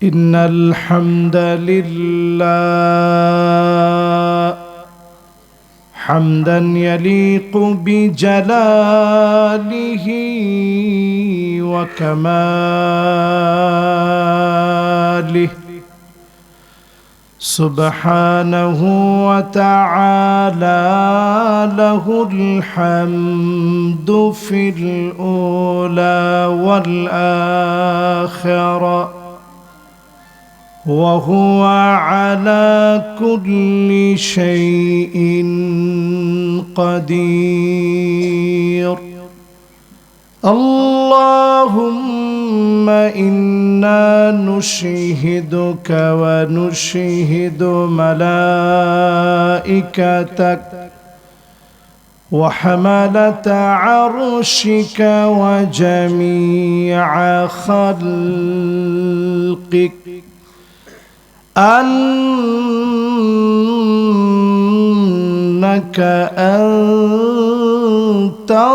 إن الحمد لله حمدا يليق بجلاله وكماله سبحانه وتعالى له الحمد في الأولى والآخرة وهو على كل شيء قدير. اللهم إنا نشهدك ونشهد ملائكتك وحملة عرشك وجميع خلقك أنك أنت الله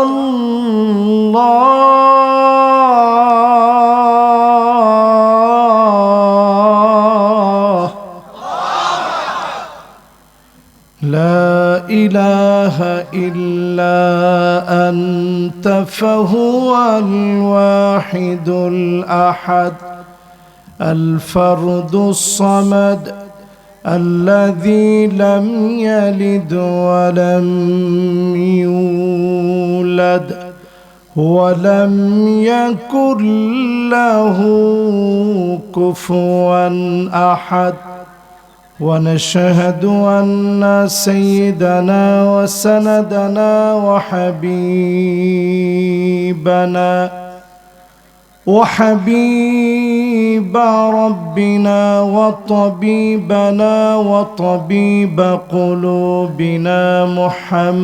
لا إله إلا أنت فهو الواحد الأحد الفرد الصمد الذي لم يلد ولم يولد ولم يكن له كفوا أحد. ونشهد أن سيدنا وسندنا وحبيب ربنا وطبيبنا وطبيب قلوبنا محمد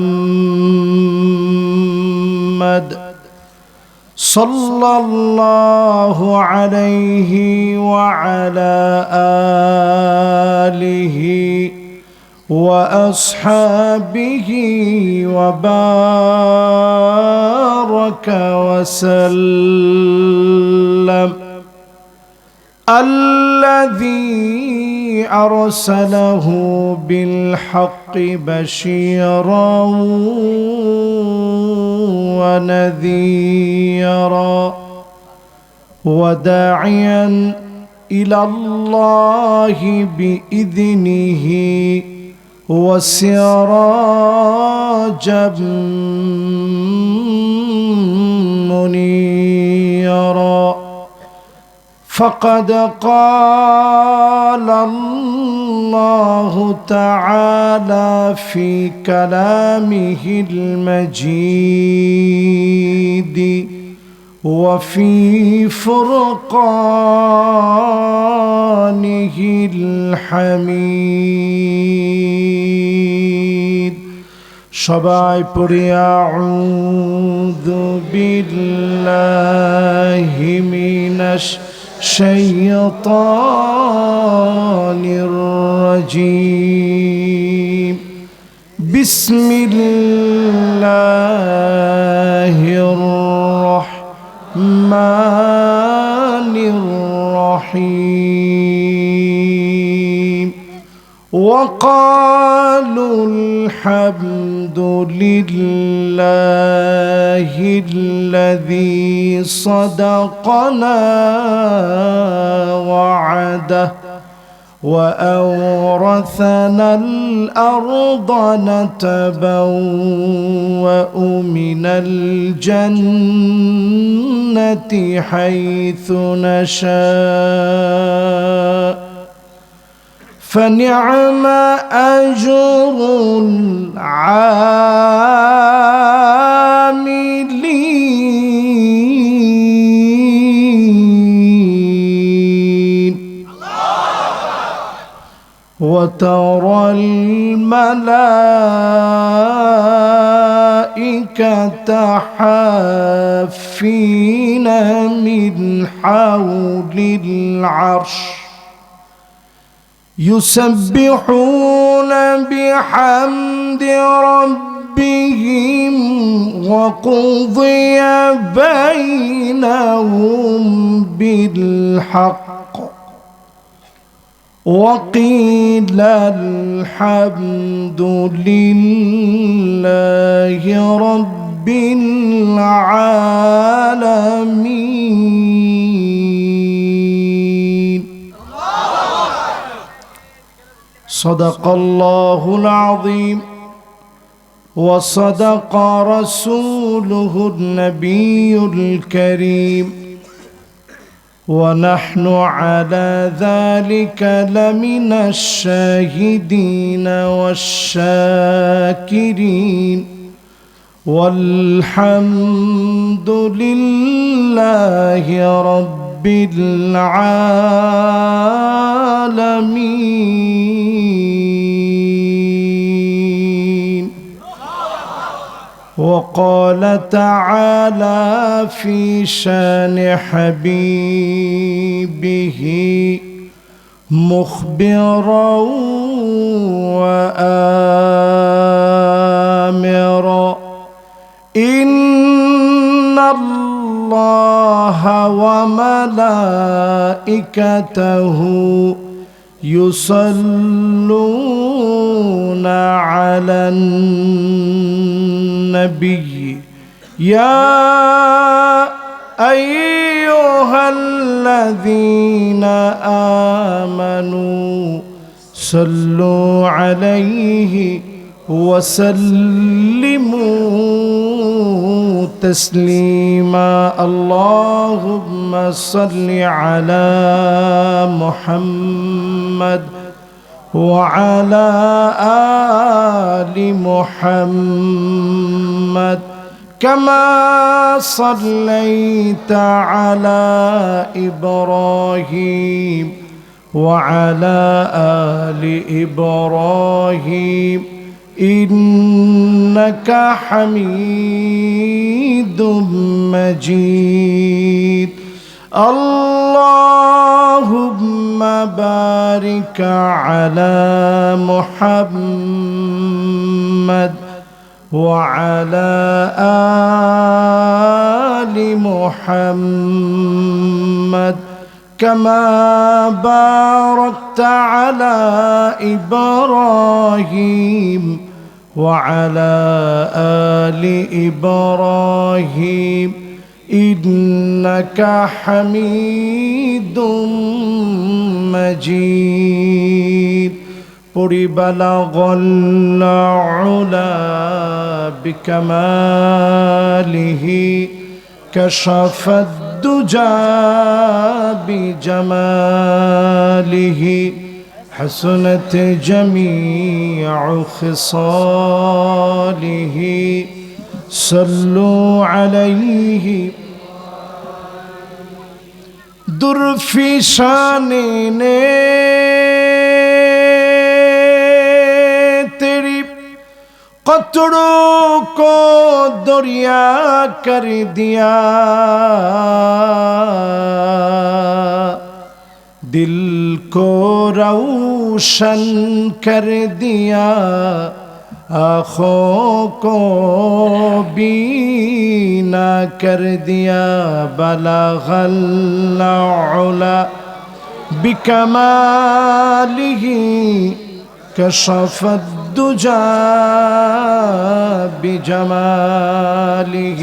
صلى الله عليه وعلى آله وأصحابه وبارك وسلم الذي أرسله بالحق بشيرا ونذيرا وداعيا إلى الله بإذنه وسراجا منيرا. فقد قال الله تعالى في كلامه المجيد وفي فرقانه الحميد. সবাই পড়ি আউযু বিল্লাহি মিনাশ শাইতানির রাজীম। বিসমিল্লাহির রাহমানির রাহিম। وقالوا الحمد لله الذي صدقنا وعده وأورثنا الأرض نتبوأ من الجنة حيث نشاء فنعم أجر العاملين. وترى الملائكة حافين من حول العرش يسبحون بحمد ربهم وقضي بينهم بالحق وقيل الحمد لله رب العالمين. صدق الله العظيم وصدق رسوله النبي الكريم، ونحن على ذلك لمن الشاهدين والشاكرين، والحمد لله رب العالمين. وقال تعالى في شان حبيبه مخبرا وآمرا: إن الله وملائكته يصلون على النبي يا أيها الذين آمنوا صلوا عليه وسلموا تسليما. اللهم صل على محمد وعلى آل محمد كما صليت على إبراهيم وعلى آل إبراهيم إنك حميد مجيد. اللهم بارك على محمد وعلى آل محمد كما باركت على إبراهيم وعلى آل إبراهيم إنك حميد مجيد. بلغ العلا بكماله كشف الدجى بجماله حسنت جميع خصاله صلوا عليه در فشان نے تیری قطروں کو دریا کر دیا، دل کو روشن کر دیا، آنکھوں کو بینا کر دیا۔ بلغ العلا بکمالہ کشف الدجى بجمالہ۔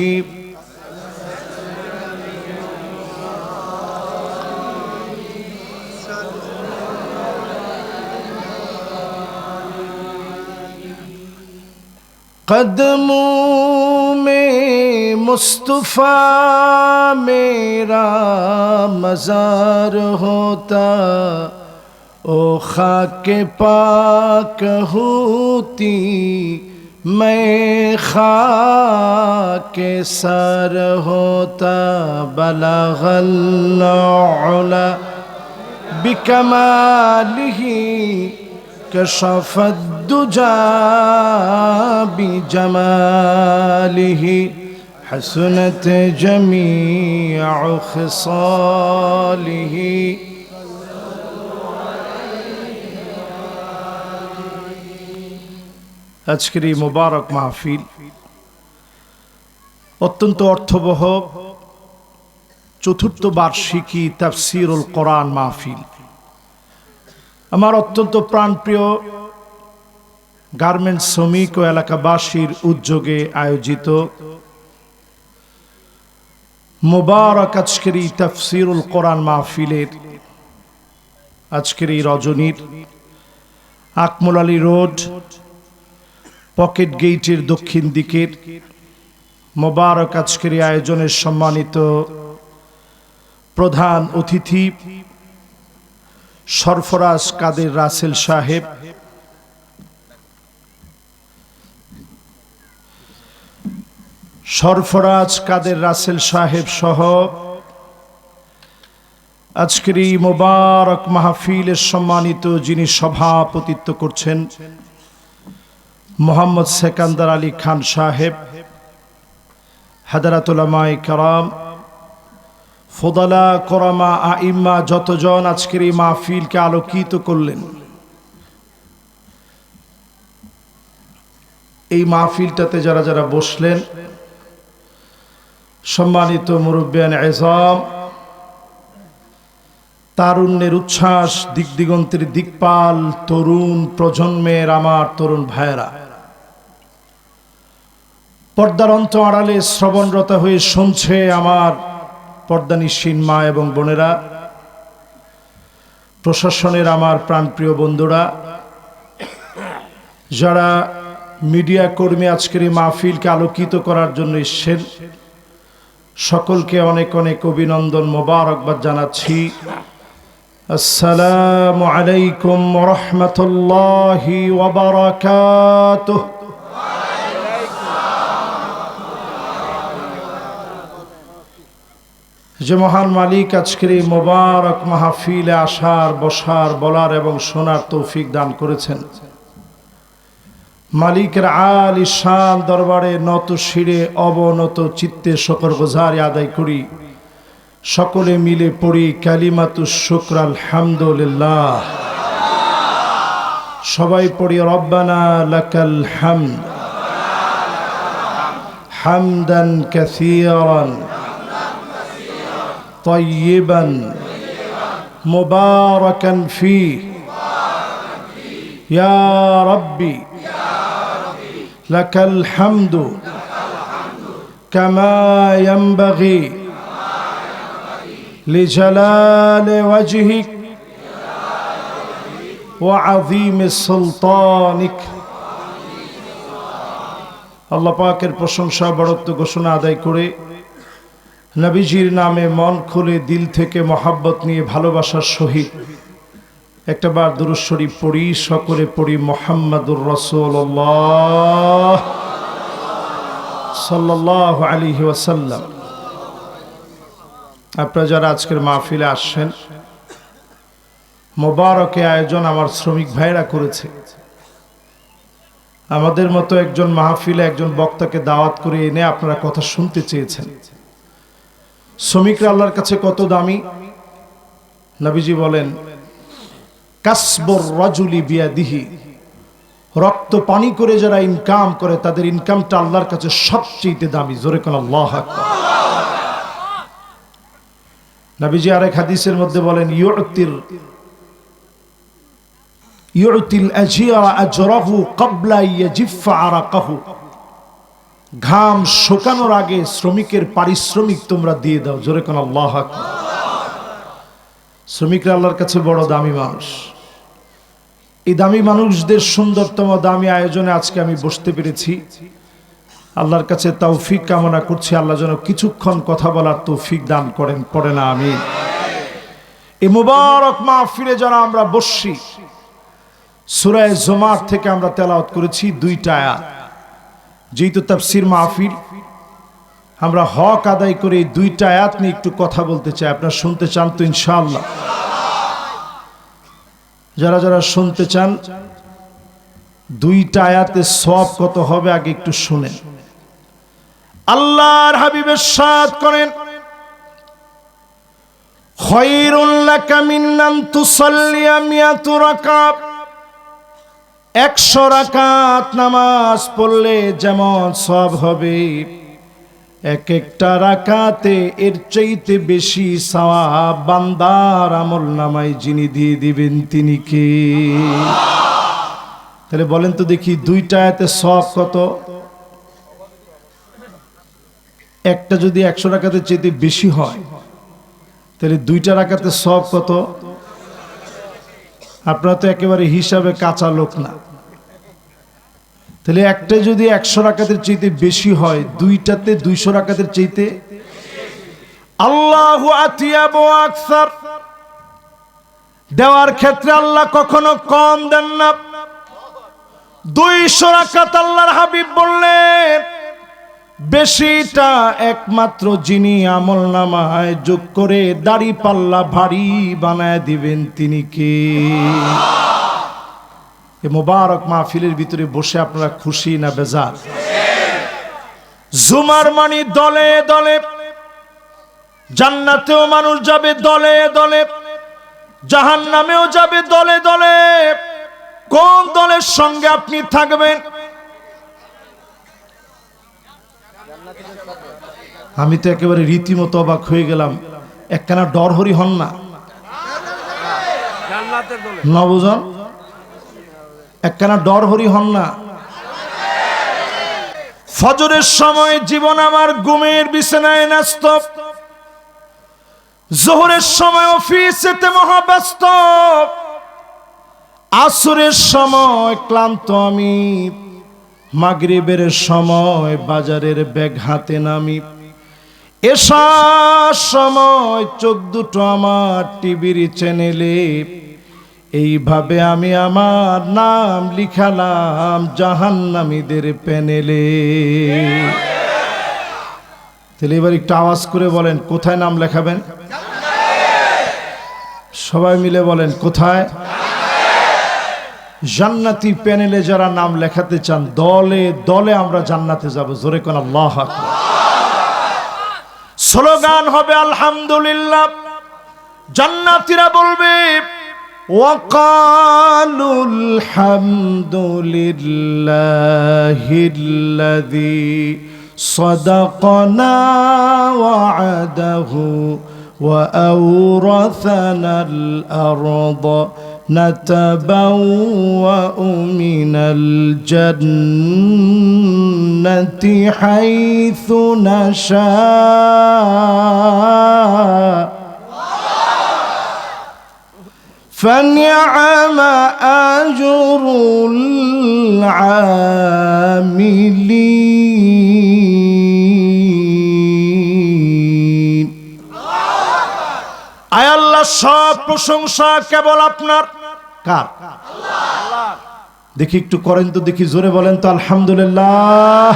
قدموں میں مصطفیٰ میرا مزار ہوتا، او خاک پاک ہوتی میں خاک سر ہوتا۔ بلغ العلا بکمالہ کشف الدجى بجماله حسنت جميع خصاله۔ আজকের এই মোবারক মাহফিল অত্যন্ত অর্থবহ চতুর্থ বার্ষিকী তাফসীরুল কোরআন মাহফিল। আমার অত্যন্ত প্রাণপ্রিয় গার্মেন্টস শ্রমিক ও এলাকাবাসীর উদ্যোগে আয়োজিত মুবারক আজকের এই তাফসীরুল কোরআন মাহফিলের আজকের এই রজনীর আকমল আলী রোড পকেট গেইটের দক্ষিণ দিকের মুবারক আজকের এই আয়োজনের সম্মানিত প্রধান অতিথি সরফরাজ কাদের রাসেল সাহেব, সরফরাজ কাদের রাসেল সাহেব সহ আজকের এই মুবারক মাহফিলের সম্মানিত যিনি সভাপতিত্ব করছেন মোহাম্মদ সেকান্দার আলী খান সাহেব, হাদারাত উলামায়ে কেরাম, ফুদালা কোরামা আইম্মা যতজন আজকের এই মাহফিলকে আলোকিত করলেন। এই মাহফিলটাতে যারা যারা বসলেন, সম্মানিত মুরব্বিয়ান এজাম, তারুণ্যের উচ্ছ্বাস, দিক দিগন্তের দিকপাল তরুণ প্রজন্মের আমার তরুণ ভাইয়েরা, পর্দার অন্ত আড়ালে শ্রবণরত হয়ে শুনছে আমার পর্দানিশীন মা এবং বোনেরা, প্রশাসনের আমার প্রাণপ্রিয় বন্ধুরা, যারা মিডিয়া কর্মী আজকের এই মাহফিলকে আলোকিত করার জন্য এসেছেন, সকলকে অনেক অনেক অভিনন্দন মোবারকবাদ জানাচ্ছি। আসসালামু আলাইকুম ওয়া রাহমাতুল্লাহি ওয়া বারাকাতুহু। যে মহান মালিক আজকের এই মোবারক মাহফিলে আসার, বসার, বলার এবং শোনার তৌফিক দান করেছেন, মালিকের আলী শান দরবারে নত শিরে অবনত চিত্তে শুকরগুজারি আদায় করি। সকলে মিলে পড়ি কালিমাতুশ শুকর আলহামদুলিল্লাহ। সবাই পড়ি রব্বানা লাকাল হামদ হামদান কাসীরান طيبا مباركا فيه يا ربي لك الحمد كما ينبغي لجلال وجهك وعظيم سلطانك। আল্লাহ পাকের প্রশংসা বড়ত্ব ঘোষণা আদায় করে নবীজির নামে মন খুলে দিল থেকে মহাব্বত নিয়ে ভালোবাসার সহিত একটা বার দুরূদ শরীফ পড়ি। সকলে পড়ি মুহাম্মাদুর রাসূলুল্লাহ সাল্লাল্লাহু আলাইহি ওয়াসাল্লাম। আপনারা যারা আজকের মাহফিলে আসছেন, মোবারক আয়োজন আমার শ্রমিক ভাইরা করেছে। আমাদের মতো একজন মাহফিলে একজন বক্তাকে দাওয়াত করে এনে আপনারা কথা শুনতে চেয়েছেন। শ্রমিকরা আল্লাহর কাছে কত দামি। নবীজি বলেন, কাসবুর রাজুলি বিয়াদিহি, রক্ত পানি করে যারা ইনকাম করে তাদের ইনকামটা আল্লাহর কাছে সবচেয়ে দামি। জোরে কোন আল্লাহু আকবার। নবীজি আরেক হাদিসের মধ্যে বলেন, ইউতিল আজিরা আজরাহু ক্বাবলা ইয়াজিফা আরাকাহু, ঘাম শুকানোর আগে শ্রমিকের পারিশ্রমিক তোমরা দিয়ে দাও। জোরে কোন আল্লাহু আকবার। শ্রমিকরা আল্লাহর কাছে বড় দামি মানুষ। এই দামি মানুষদের সুন্দরতম দামি আয়োজনে আজকে আমি বসতে পেরেছি। আল্লাহর কাছে তৌফিক কামনা করছি, আল্লাহ যেন কিছুক্ষণ কথা বলার তৌফিক দান করেন। পড়ে না আমিন। এই মুবারক মাহফিলে যারা আমরা বসছি, সূরা জুমার থেকে আমরা তেলাওয়াত করেছি 2টা আয়াত। যেহেতু তাফসীর মাহফিল, আমরা হক আদায় করে এই 2টা আয়াত নিয়ে একটু কথা বলতে চাই। আপনারা শুনতে চান তো ইনশাআল্লাহ? যারা যারা শুনতে চান, 2টা আয়াতের সওয়াব কত হবে আগে একটু শুনেন। আল্লাহর হাবিব ইরশাদ করেন, খায়রুল লাকা মিন আন তুসাল্লিয়া মিয়াতু রাকাত, 100 রাকাত নামাজ পড়লে যেমন সওয়াব হবে, এক একটা রাকাতে এর চাইতে বেশি সওয়াব বান্দার আমল নামায় যিনি দিয়ে দিবেন তিনি কে? তাহলে বলেন তো দেখি, দুইটা আয়াতে সওয়াব কত? একটা যদি 100 রাকাতের চাইতে বেশি হয় তাহলে দুইটা রাকাতে সওয়াব কত? আপনারা তো একেবারে হিসাবে কাঁচা লোক না। তাহলে একটা যদি 100 রাকাতের চাইতে বেশি হয়, দুইটাতে 200 রাকাতের চাইতে। আল্লাহু আতিয়াবু আকসার, দেওয়ার ক্ষেত্রে আল্লাহ কখনো কম দেন না। 200 রাকাত আল্লাহর হাবিব বললেন, বেশিটা একমাত্র যিনি আমল নামায় যোগ করে দাড়ি পাল্লা ভারী বানায় দিবেন তিনি কে? এই মোবারক মাহফিলের ভিতরে বসে আপনারা খুশি না বেজার? জুমার মানি দলে দলে, জান্নাতেও মানুষ যাবে দলে দলে, জাহান্নামেও যাবে দলে দলে। কোন দলের সঙ্গে আপনি থাকবেন? আমি তো একেবারে রীতিমতো অবাক হয়ে গেলাম। একখানা ডরহরি হন না নবজন, একখানা ডরহরি হন না। ফজরের সময় জীবন আমার ঘুমের বিছানায় ন্যস্ত, যোহরের সময় অফিসেতে মহাব্যস্ত, আসরের সময় ক্লান্ত আমি, মাগরিবের সময় বাজারের ব্যাগ হাতে নামি, এশার সময় চোখ দুটো আমার টিভির চ্যানেলে। এইভাবে আমি আমার নাম লিখালাম জাহান্নামীদের প্যানেলে। তাহলে এবার একটু আওয়াজ করে বলেন, কোথায় নাম লেখাবেন? সবাই মিলে বলেন, কোথায়? জান্নাতি প্যানেলে যারা নাম লেখাতে চান, দলে দলে আমরা জান্নাতে যাব। জোরে কোন আল্লাহু আকবার। স্লোগান হবে আলহামদুলিল্লাহ। জান্নাতীরা বলবে ওয়াকালুল হামদুলিল্লাহিল্লাযী সাদাকানা ওয়া'দাহু ওয়া আওরাসানাল আরদা নাতাবাওয়াউ মিনাল জান্নাতি হাইথু নাশা فنعم أجر العاملين। আয় আল্লাহ, সব প্রশংসা কেবল আপনার। কার? আল্লাহ। দেখি একটু করেন তো দেখি, জোরে বলেন তো আলহামদুলিল্লাহ।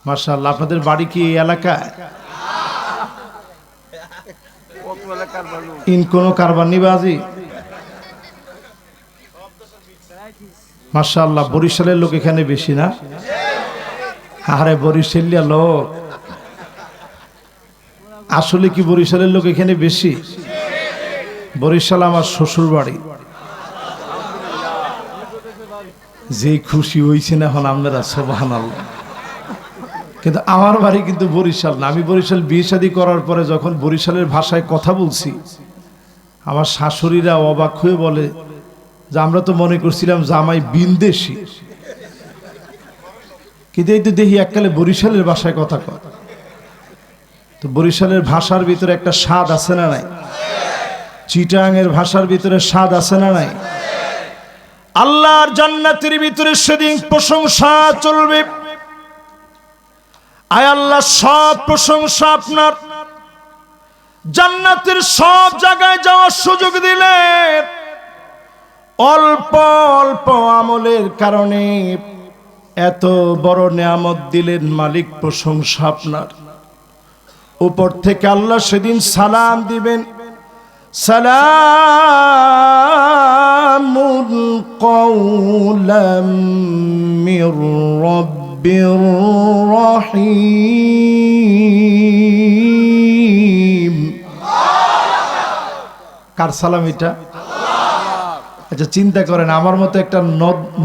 মাশাআল্লাহ। আপনাদের বাড়ি কি এই এলাকায়? ইন কোন কারবানিবাজি? মাশাআল্লাহ। বরিশালের লোক এখানে বেশি না? আরে বরিশালিয়া লোক, আসলে কি বরিশালের লোক এখানে বেশি? বরিশাল আমার শ্বশুর বাড়ি। যে খুশি হইছেন এখন আপনারা, সুবহানাল্লাহ। কিন্তু আমার বাড়ি কিন্তু বরিশাল না। আমি বরিশাল বিয়ে শাদী করার পরে যখন বরিশালের ভাষায় কথা বলছি, আমার শাশুড়িরা অবাক হয়ে বলে যে আমরা তো মনে করছিলাম জামাই বিনদেশি, কিন্তু এই তো দেখি এককালে বরিশালের ভাষায় কথা কয়। তো বরিশালের ভাষার ভিতরে একটা স্বাদ আছে না নাই? চিটাঙের ভাষার ভিতরে স্বাদ আছে না নাই? আল্লাহর জান্নাতের ভিতরে সেদিন প্রশংসা চলবে। আয় আল্লাহ, সব প্রশংসা আপনার। জান্নাতের সব জায়গায় যাওয়ার সুযোগ দিলেন, অল্প অল্প আমলের কারণে এত বড় নিয়ামত দিলেন। মালিক, প্রশংসা আপনার। উপর থেকে আল্লাহ সেদিন সালাম দিবেন, সালামুন কাওলাম মির রাব্বির রহিম। কার সালাম এটা? আচ্ছা চিন্তা করেন, আমার মতো একটা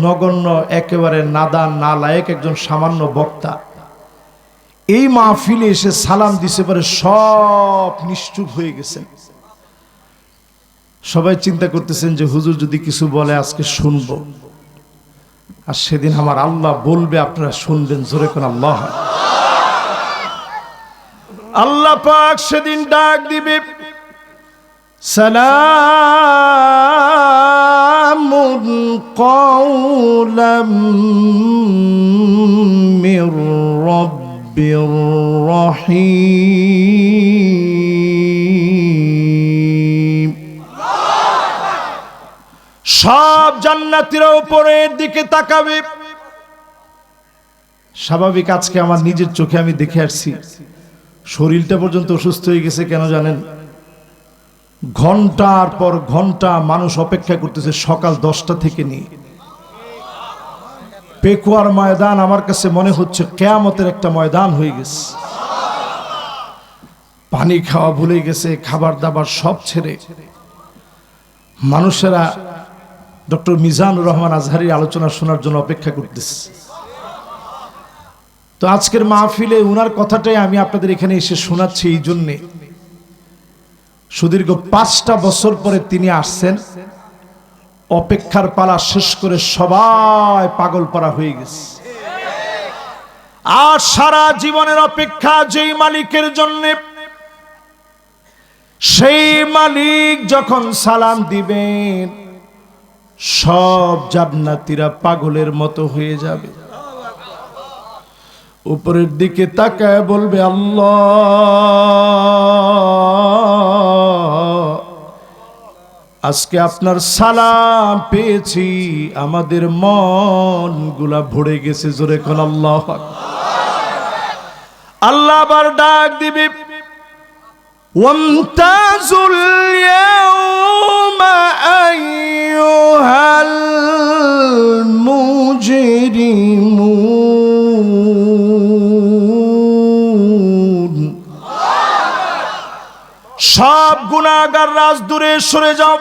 নগণ্য, একেবারে নাদান নালায়েক একজন সামান্য বক্তা, এই মাহফিলে এসে সালাম দিতে পারে সব নিশ্চুপ হয়ে গেছেন। সবাই চিন্তা করতেছেন যে হুজুর যদি কিছু বলে আজকে শুনবো, আর সেদিন আমার আল্লাহ বলবে আপনারা শুনবেন। জোরে কোন আল্লাহ। আল্লাহ পাক সেদিন ডাক দিবে, সালামুন কাওলাম মির রাব্বির রহিম। সব জান্নাতীরা উপরের দিকে তাকাবে। স্বাভাবিক, আজকে আমার নিজের চোখে আমি দেখে আসছি, শরীরটা পর্যন্ত অসুস্থ হয়ে গেছে। কেন জানেন? ঘন্টার পর ঘন্টা মানুষ অপেক্ষা করতেছে সকাল 10টা থেকে নিয়ে। পেকুয়ার ময়দান আমার কাছে মনে হচ্ছে কিয়ামতের একটা ময়দান হয়ে গেছে। পানি খাওয়া ভুলে গেছে, খাবার দাবার সব ছেড়ে মানুষেরা ডক্টর মিজানুর রহমান আজহারীর আলোচনা শোনার জন্য অপেক্ষা করতেছে। তো আজকের মাহফিলে উনার কথাটাই আমি আপনাদের এখানে এসে শোনাচ্ছি এই জন্যে, সুদীর্ঘ 5টা বছর পরে তিনি আসছেন। অপেক্ষার পালা শেষ করে সবাই পাগল পারা হয়ে গেছে। আর সারা জীবনের অপেক্ষা যেই মালিকের জন্য, সেই মালিক যখন সালাম দিবেন সব জান্নাতীরা পাগলের মতো হয়ে যাবে। উপরের দিকে তাকায় বলবে, আল্লাহ আজকে আপনার সালাম পেয়েছি, আমাদের মন গুলা ভরে গেছে। জোরে কোন আল্লাহ। আল্লাহ আবার ডাক দিবে, ওয়ামতাজুল ইয়াওমা আইয়ুহাল মুজরিমুন। সব গুনাহগার রাজ দূরে সরে যাও।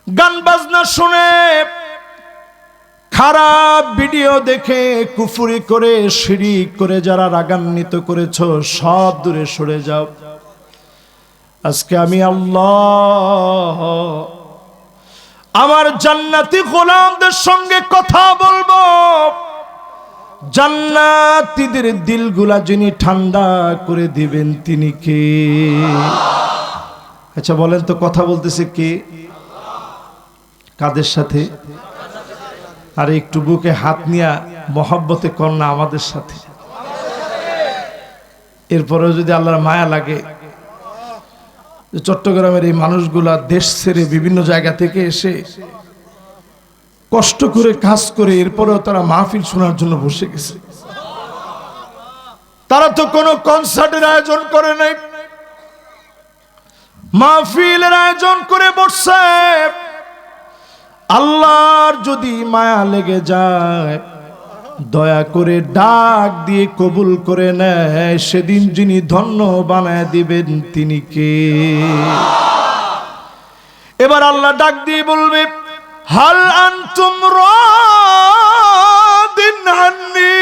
গান বাজনা শুনে, খারাপ ভিডিও দেখে, কুফরি করে, শিরিক করে যারা রাগান্বিত করেছো সব দূরে সরে যাও। আজকে আমি আল্লাহ আমার জান্নাতি গোলামদের সঙ্গে কথা বলবো। জান্নাতীদের দিলগুলা যিনি ঠান্ডা করে দিবেন তিনি কে? আচ্ছা বলেন তো, কথা বলতেছে কে? কাদের সাথে? আর একটু বুকে হাত নিয়া মহব্বতে কন্যা আমাদের সাথে। এরপরেও যদি আল্লাহর মায়া লাগে, চট্টগ্রামের এই মানুষগুলা দেশ ছেড়ে বিভিন্ন জায়গা থেকে এসে কষ্ট করে কাজ করে এরপরেও তারা মাহফিল শোনার জন্য বসে গেছে। তারা তো কোনো কনসার্টের আয়োজন করে নাই, মাহফিলের আয়োজন করে বসছে। আল্লাহর যদি মায়া লেগে যায়, দয়া করে ডাক দিয়ে কবুল করে নেয়, সেদিন যিনি ধন্য বানায় দিবেন তিনি কে? এবার আল্লাহ ডাক দিয়ে বলবে, হাল আনতুম রাদিন আন্নি,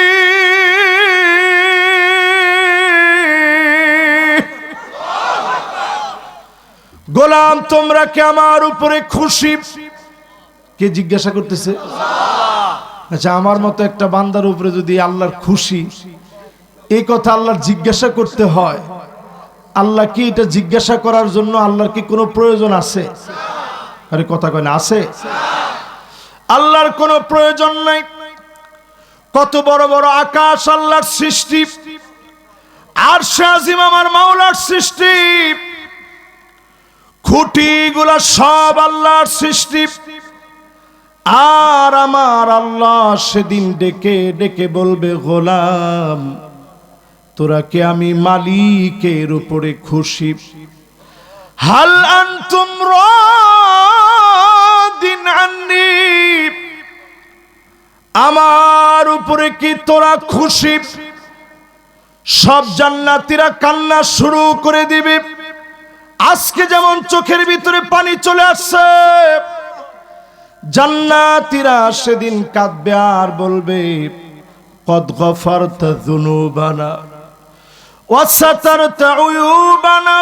গোলাম তোমরা কি আমার উপরে খুশি? কে জিজ্ঞাসা করতেছে? আচ্ছা, আমার মতো একটা বান্দার উপরে যদি আল্লাহর খুশি, এই কথা আল্লাহর জিজ্ঞাসা করতে হয়, আল্লাহ কি এটা জিজ্ঞাসা করার জন্য আল্লাহর কি কোনো প্রয়োজন আছে? আরে কথা কয় না, আছে? আল্লাহর কোনো প্রয়োজন নাই। কত বড় বড় আকাশ আল্লাহর সৃষ্টি, আরশে আজিম আমার মাওলার সৃষ্টি, খুঁটিগুলা সব আল্লাহর সৃষ্টি। আর আমার আল্লাহ সেদিন ডেকে ডেকে বলবে, গোলাম তোরা কে আমি মালিকের উপরে খুশি? হাল আনতুম রাদিন আন্নি, আমার উপরে কি তোরা খুশি? সব জান্নাতীরা কান্না শুরু করে দিবে। আজকে যেমন চোখের ভিতরে পানি চলে আসছে, জান্নাতীরা সেদিন কাঁদবে আর বলবে, قد غفرت ذنوبنا وسترت عيوبنا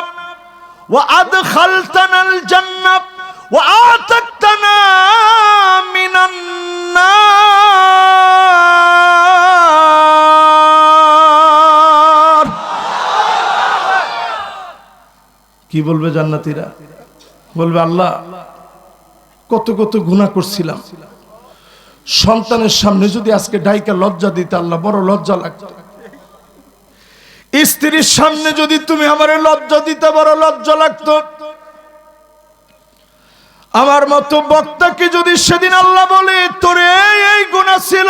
وأدخلتنا الجنة وأعتقتنا من النار কি বলবে জান্নাতীরা? বলবে আল্লাহ কত কত গুনাহ করছিলাম, সন্তানের সামনে যদি আজকে ডাইকা লজ্জা দিতে আল্লাহ বড় লজ্জা লাগতো, স্ত্রীর সামনে যদি তুমি আমারে লজ্জা দিতে বড় লজ্জা লাগতো, আমার মতো বক্তাকে যদি সেদিন আল্লাহ বলে তোরে এই গুনাহ ছিল,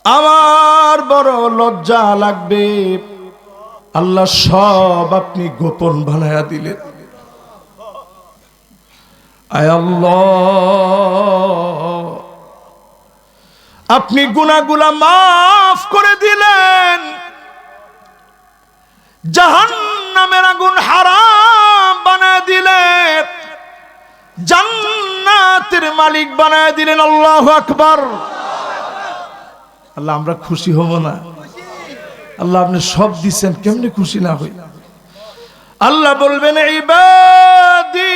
আমার বড় লজ্জা লাগবে। আল্লাহ সব আপনি গোপন বানায়া দিলেন। আয় আল্লাহ, আপনি গুনাহগুলা মাফ করে দিলেন, জাহান্নামের আগুন হারাম বানায় দিলেন, জান্নাতের মালিক বানায় দিলেন। আল্লাহু আকবার। আল্লাহ আমরা খুশি হব না? আল্লাহ আপনি সব দিচ্ছেন, কেমনে খুশি না হই? আল্লাহ বলবেন ইবাদি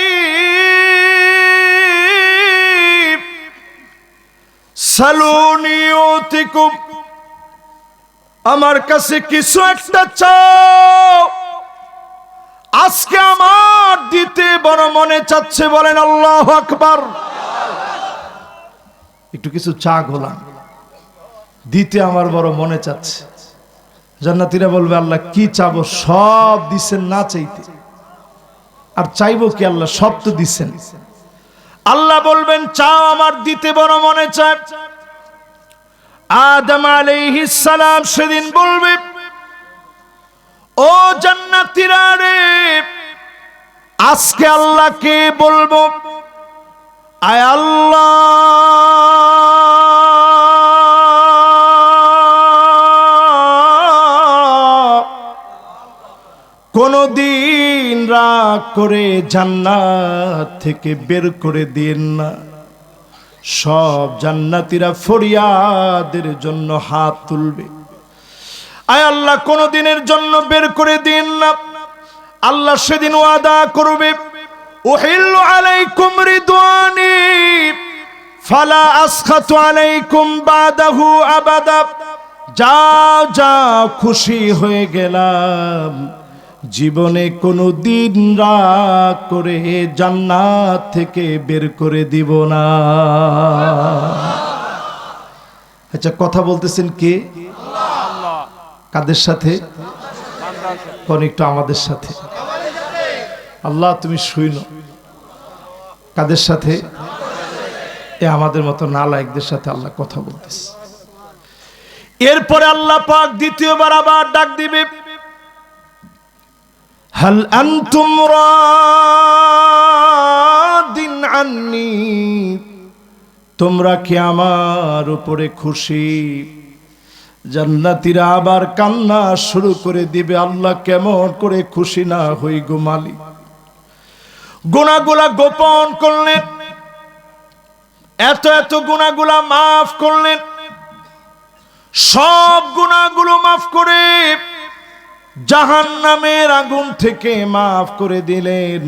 সালুনি ইউতিকুম, আমার কাছে কিছু একটা চাও, আজকে আমার দিতে বড় মনে চাচ্ছে। বলেন আল্লাহু আকবার। একটু কিছু চা গোলাম, দিতে আমার বড় মনে চাচ্ছে। জান্নাতীরা বলবে আল্লাহ কি চাবো? সব দিছেন না চাইতে, আর চাইবো কি? আল্লাহ সব তো দিছেন। আল্লাহ বলবেন চাও, আমার দিতে বড় মনে চায়। আদম আলাইহিস সালাম সেদিন বলবে ও জান্নাতীরা রে, আজকে আল্লাহকে বলবো আয় আল্লাহ, কোনদিন রাগ করে জান্নাত থেকে বের করে দিন না। সব জান্নাতীরা ফরিয়াদের জন্য হাত তুলবে, আয় আল্লাহ কোনদিনের জন্য বের করে দিন না। আল্লাহ সেদিন ওয়াদা করবে উহিল্লু আলাইকুম রিদওয়ানি ফালা আসখাতু আলাইকুম বাদাহু আবাদা। যাও যাও, খুশি হয়ে গেলাম, জীবনে কোনো দিন রাগ করে জান্নাত থেকে বের করে দিব না। আচ্ছা কথা বলতেছেন কে? আল্লাহ। কাদের সাথে? কোন একটু আমাদের সাথে। আল্লাহ তুমি শুইনো, কাদের সাথে? এ আমাদের মতো নালায়েকদের সাথে আল্লাহ কথা বলতেছে। এরপরে আল্লাহ পাক দ্বিতীয়বার আবার ডাক দিবে, হাল আনতুম রাদিন আন্নি, তোমরা কি আমার উপরে খুশি? জান্নাতীরা আবার কান্না শুরু করে দিবে, আল্লাহ কেমন করে খুশি না হই গো মালিক। গুনাহগুলা গোপন করলেন, এত এত গুনাহগুলা মাফ করলেন, সব গুনাহগুলো মাফ করে জাহান্নামের আগুন থেকে মাফ করে দিলেন,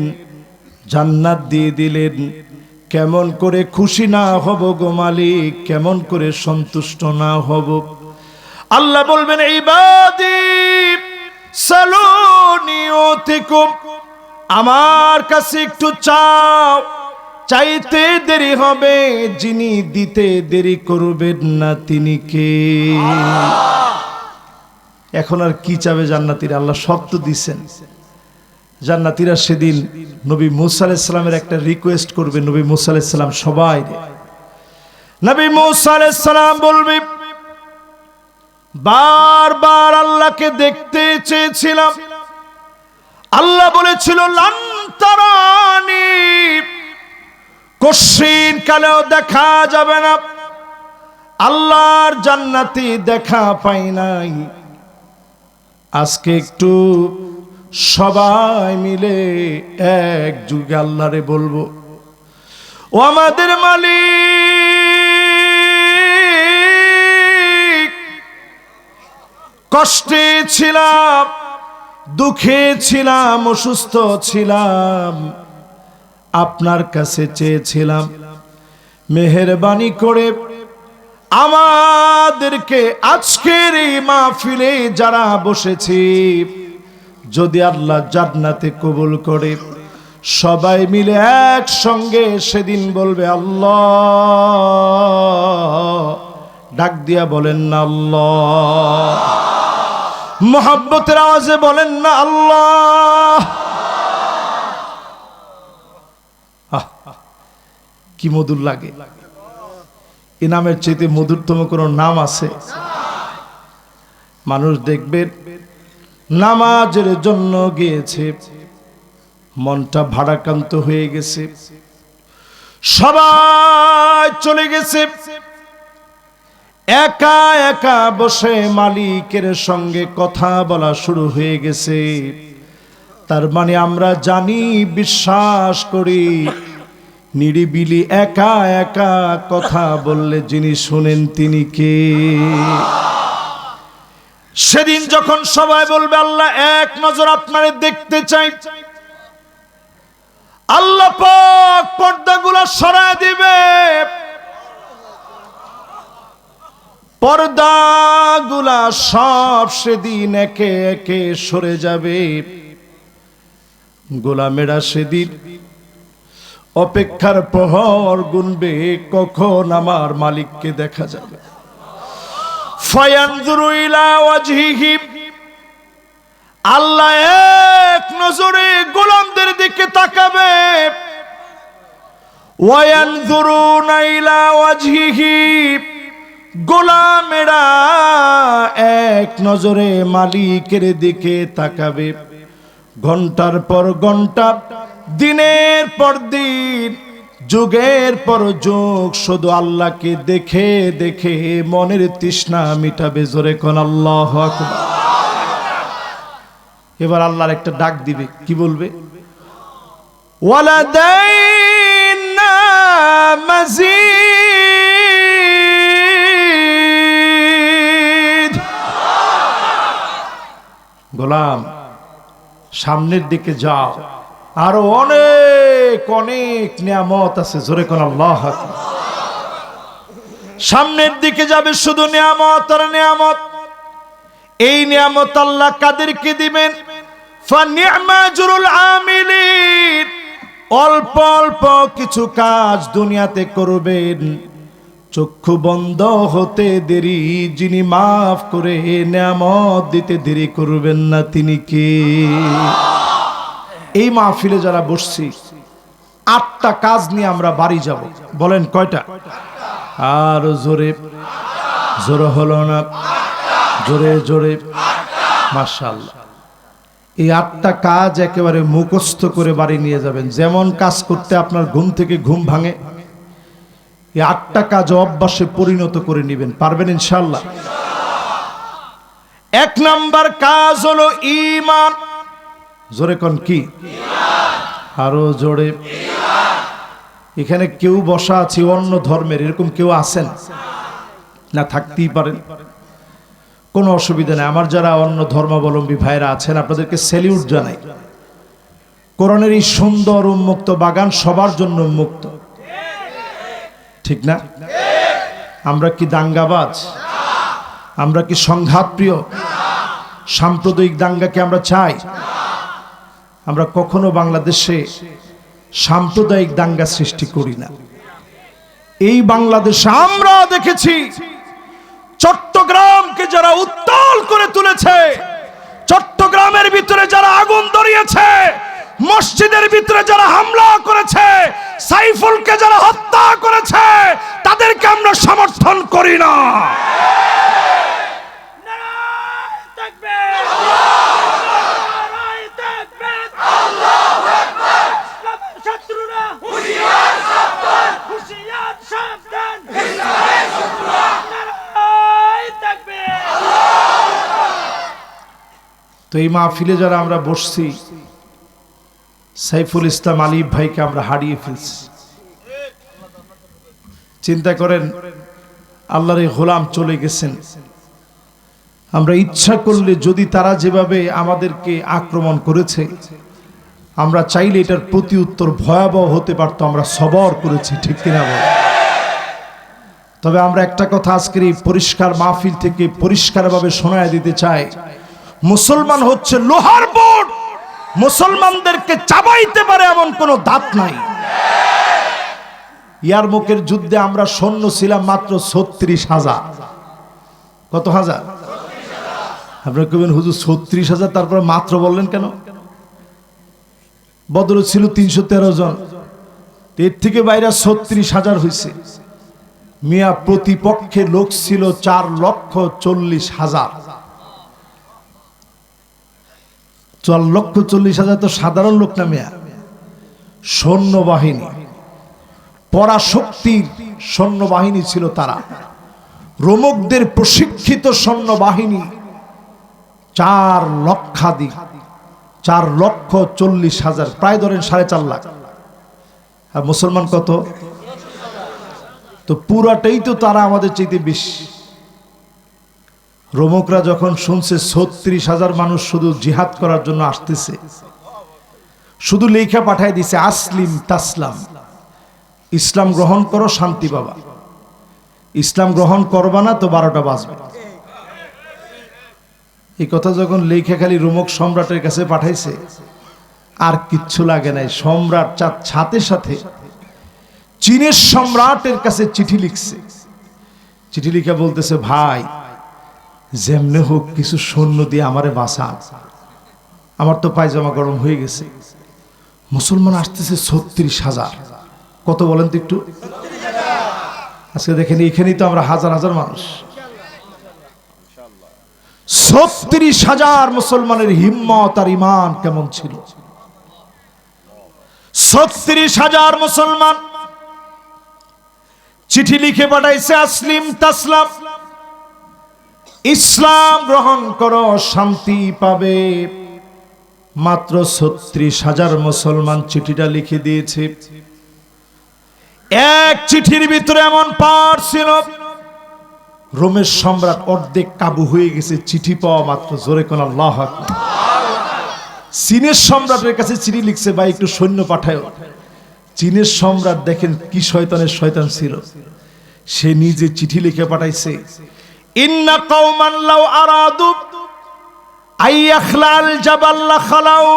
জান্নাত দিয়ে দিলেন। কেমন করে খুশি না হব গো মালিক, কেমন করে সন্তুষ্ট না হব? আল্লাহ বলবেন ইবাদি সালুনি ইউতিকুম, আমার কাছে একটু চাও, চাইতে দেরি হবে, যিনি দিতে দেরি করবেন না তিনি কে? এখন আর কি চাবে জান্নাতীরা? আল্লাহ সব তো দিছেন। জান্নাতীরা সেদিন নবী মূসা আলাইহিস সালামের একটা রিকোয়েস্ট করবে। নবী মূসা আলাইহিস সালাম সবাই, নবী মূসা আলাইহিস সালাম বলবে বারবার আল্লাহকে দেখতে চেয়েছিলাম, আল্লাহ বলেছিল লান তারানি, কশিন কালেও দেখা যাবে না। আল্লাহর জান্নাতি দেখা পাই নাই। আজকে একটু সবাই মিলে এক যুগে আল্লাহরে বলবো, ও আমাদের মালিক, কষ্টে ছিলাম, দুঃখে ছিলাম, অসুস্থ ছিলাম, আপনার কাছে চেয়েছিলাম মেহেরবানি করে আমাদেরকে আজকের এই মাহফিলে যারা বসেছি যদি আল্লাহ জান্নাতে কবুল করে সবাই মিলে একসঙ্গে সেদিন বলবে আল্লাহ, ডাক দিয়া বলেন না আল্লাহ, মোহাব্বতের আওয়াজে বলেন না আল্লাহ। কি মধুর লাগে! এ নামের চাইতে মধুরতম কোন নাম আছে? মানুষ দেখবে নামাজের জন্য গিয়েছে, মনটা ভারাক্রান্ত হয়ে গেছে, সবাই চলে গেছে, একা একা বসে মালিকের সঙ্গে কথা বলা শুরু হয়ে গেছে। তার মানে আমরা জানি, বিশ্বাস করি, নিরিবিলি একা একা কথা বললে যিনি শুনেন তিনি কে? সেদিন যখন সবাই বলবে আল্লাহ এক নজর আপনারে দেখতে চাই, আল্লাহ পাক পর্দাগুলো সরায় দিবে, পর্দাগুলা সব সেদিন একে একে সরে যাবে। গোলামেরা সেদিন অপেক্ষার প্রহর গুনবে কখন আমার মালিককে দেখা যাবে। ফায়ানজুরু ইলা ওয়াজহিহি, আল্লাহ এক নজরে গোলামদের দিকে তাকাবে। ওয়ায়ানজুরুনা ইলা ওয়াজহিহি, গোলামেরা এক নজরে মালিকের দিকে তাকাবে। ঘন্টার পর ঘন্টা, দিনের পর দিন, যুগের পর যুগ শুধু আল্লাহকে দেখে দেখে মনের তৃষ্ণা মিটাবে। জোরে কোন আল্লাহু আকবার। এবার আল্লাহর একটা ডাক দিবে, কি বলবে? ওয়ালাদাইনা মাজিদ। গোলাম সামনের দিকে যাও, আরো অনেক অনেক নিয়ামত আছে। জোরে কোন আল্লাহু আকবার। সামনের দিকে যাবে, শুধু নিয়ামত আর নিয়ামত। এই নিয়ামত আল্লাহ কাদেরকে দিবেন? ফানি'মা আজরুল আমিলিন। অল্প অল্প কিছু কাজ দুনিয়াতে করবেন, চক্ষু বন্ধ হতে দেরি, যিনি মাফ করে নিয়ামত দিতে দেরি করবেন না তিনি কে? এই মাহফিলে যারা বসছি, 8টা কাজ নিয়ে আমরা বাড়ি যাব। বলেন কয়টা? আর জোরে জোরে হলো না, জোরে জোরে। মাশাআল্লাহ, এই 8টা কাজ একেবারে মুখস্থ করে বাড়ি নিয়ে যাবেন। যেমন কাজ করতে আপনার ঘুম থেকে ঘুম ভাঙে, এই 8টা কাজ অভ্যাসে পরিণত করে নেবেন। পারবেন ইনশাআল্লাহ? 1 নাম্বার কাজ হলো ঈমান। জোরে কোন কি? আরো জোরে। এখানে কেউ বসা আছে অন্য ধর্মের, এরকম কেউ আছেন না? থাকতেই পারেন, কোনো অসুবিধা নেই। আমার যারা অন্য ধর্মাবলম্বী ভাইরা আছেন আপনাদেরকে স্যালিউট জানাই। কোরআনের এই সুন্দর উন্মুক্ত বাগান সবার জন্য উন্মুক্ত, ঠিক না? আমরা কি দাঙ্গাবাজ? আমরা কি সংঘাত প্রিয়? সাম্প্রদায়িক দাঙ্গাকে আমরা চাই? আমরা কখনো বাংলাদেশে সাম্প্রদায়িক দাঙ্গা সৃষ্টি করি না। এই বাংলাদেশে আমরা দেখেছি চট্টগ্রামকে যারা উত্তাল করে তুলেছে, চট্টগ্রামের ভিতরে যারা আগুন ধরিয়েছে, মসজিদের ভিতরে যারা হামলা করেছে, সাইফুলকে যারা হত্যা করেছে, তাদেরকে আমরা সমর্থন করি না। তো এই মাহফিলে যারা আমরা বসছি, সাইফুল ইসলাম আলিফ ভাইকে আমরা হারিয়ে ফেলছি। চিন্তা করেন, আল্লাহর এই গোলাম চলে গেছেন, আমরা ইচ্ছা করলে যদি তারা যেভাবে আমাদেরকে আক্রমণ করেছে, আমরা চাইলে এটার প্রতি উত্তর ভয়াবহ হতে পারতো, আমরা সবর করেছি, ঠিক কিনা বল? তবে আমরা একটা কথা আজকের এই পরিষ্কার মাহফিল থেকে পরিষ্কারভাবে শোনায় দিতে চাই, মুসলমান হচ্ছে লোহার বোর্ড, মুসলমানদেরকে চাবাইতে পারে এমন কোনো দাঁত নাই। ইয়ারমুকের যুদ্ধে আমরা সৈন্য ছিলাম মাত্র 36,000। কত হাজার? আপনারা কবেন হুজুর 36,000 তারপরে মাত্র বললেন কেন? বদরে ছিল 313 জন, এর থেকে বাইরে 36,000 হয়েছে। মিয়া প্রতিপক্ষে লোক ছিল 4,40,000। 4,40,000 তো সাধারণ লোক না মিয়া, সৈন্যবাহিনী, পরাশক্তির সৈন্যবাহিনী ছিল তারা। রোমকদের প্রশিক্ষিত সৈন্যবাহিনী 4 লক্ষাধিক, 4,40,000, প্রায় ধরেন 4.5 লাখ। আর মুসলমান কত? তো পুরাটাই তো তারা আমাদের চাইতে বেশি। রোমকরা যখন শুনছে 36,000 মানুষ শুধু জিহাদ করার জন্য আসতেছে, শুধু লেখা পাঠায় দিছে আসলিম তাসলাম, ইসলাম গ্রহণ করো শান্তি পাবা, ইসলাম গ্রহণ করবা না তো 12টা বাজবে। এই কথা যখন লেখা খালি রোমক সম্রাটের কাছে পাঠাইছে, আর কিচ্ছু লাগে নাই, সম্রাট সাথে সাথে চীনের সম্রাটের কাছে চিঠি লিখছে। চিঠি লিখে বলতেছে, ভাই যেমনে হোক কিছু সৈন্য দিয়ে আমারে বাঁচান, আমার তো পায়জামা গরম হয়ে গেছে। মুসলমান আসতেছে 36,000। কত বলেন তো একটু? আজকে দেখেন এখানেই তো আমরা হাজার হাজার মানুষ। 36,000 মুসলমানের হিম্মত আর ঈমান কেমন ছিল! 36,000 মুসলমান চিঠি লিখে পাঠাইছে আসলিম তাসলাম, ইসলাম গ্রহণ করো শান্তি পাবে। মাত্র 36,000 মুসলমান চিঠিটা লিখে দিয়েছে। এক চিঠির ভিতরে এমন পার ছিল, রোমের সম্রাট অর্ধেক কাবু হয়ে গেছে চিঠি পাওয়া মাত্র। জোরে কোন আল্লাহু আকবার। চীনের সম্রাটের কাছে চিঠি লিখছে, ভাই একটু সৈন্য পাঠায়। চীনের সম্রাট দেখেন কি শয়তানের শয়তান ছিল, সে নিজে চিঠি লিখে পাঠাইছে, ইন্না কওমান লাউ আরাদু আইয়াখলাল জাবাল লাখালাউ।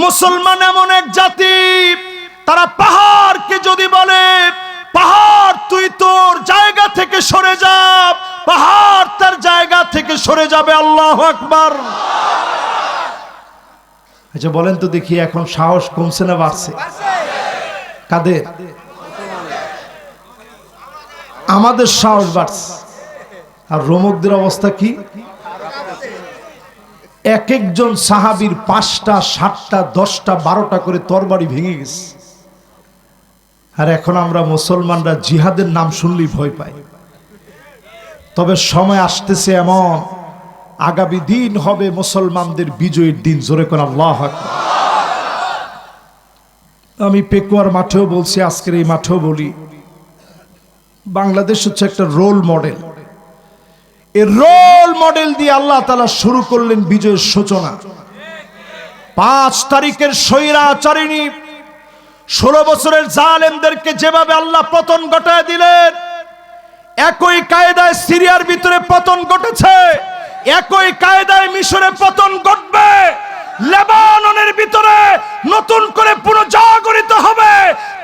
মুসলমান এমন এক জাতি, তারা পাহাড়কে যদি বলে, পাহাড় তুই তোর জায়গা থেকে সরে যা, পাহাড় তার জায়গা থেকে সরে যাবে। আল্লাহু আকবার। আচ্ছা বলেন তো দেখি, এখন সাহস কমছে না বাড়ছে? কাদের? আমাদের সাহস বাড়ছে। আর রোমকদের অবস্থা কি? এক একজন সাহাবীর 5টা 7টা 10টা 12টা করে তরবারি ভেঙে গেছে। আর এখন আমরা মুসলমানরা জিহাদের নাম শুনলেই ভয় পাই। তবে সময় আসতেছে এমন, আগামী দিন হবে মুসলমানদের বিজয়ের দিন। জোরে কোন আল্লাহু আকবার। আমি পেকুয়ার মাঠেও বলছি, আজকের এই মাঠেও বলি, বাংলাদেশ হচ্ছে একটা রোল মডেল। এই রোল মডেল দিয়ে আল্লাহ তাআলা শুরু করলেন বিজয়ের সূচনা। 5 তারিখের স্বৈরাচারিণী 16 বছরের জালেমদেরকে যেভাবে আল্লাহ পতন ঘটায় দিলেন, একই কায়দায় সিরিয়ার ভিতরে পতন ঘটেছে, একই কায়দায় মিশরে পতন ঘটবে। লেবাননের ভিতরে নতুন করে পুনর্জাগরিত হবে,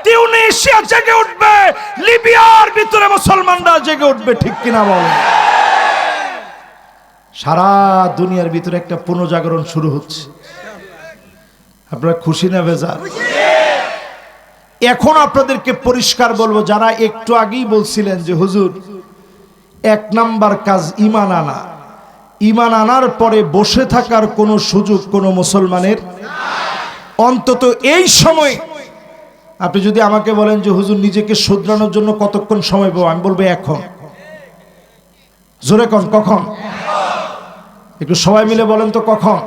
তিউনিসিয়া জেগে উঠবে, লিবিয়ার ভিতরে মুসলমানরা জেগে উঠবে। ঠিক কিনা বল? সারা দুনিয়ার ভিতরে একটা পুনর্জাগরণ শুরু হচ্ছে। আপনারা খুশি না বেজার? এখন আপনাদেরকে পরিষ্কার বলবো, যারা একটু আগেই বলছিলেন যে হুজুর 1 নাম্বার কাজ ঈমান আনা, ঈমান আনার পরে বসে থাকার কোনো সুযোগ কোনো মুসলমানের, অন্তত এই সময়। আপনি যদি আমাকে বলেন যে হুজুর নিজেকে শুধরানোর জন্য কতক্ষণ সময় পাবো, আমি বলবো এখন। জোরে কোন কখন? একটু সবাই মিলে বলেন তো কখন?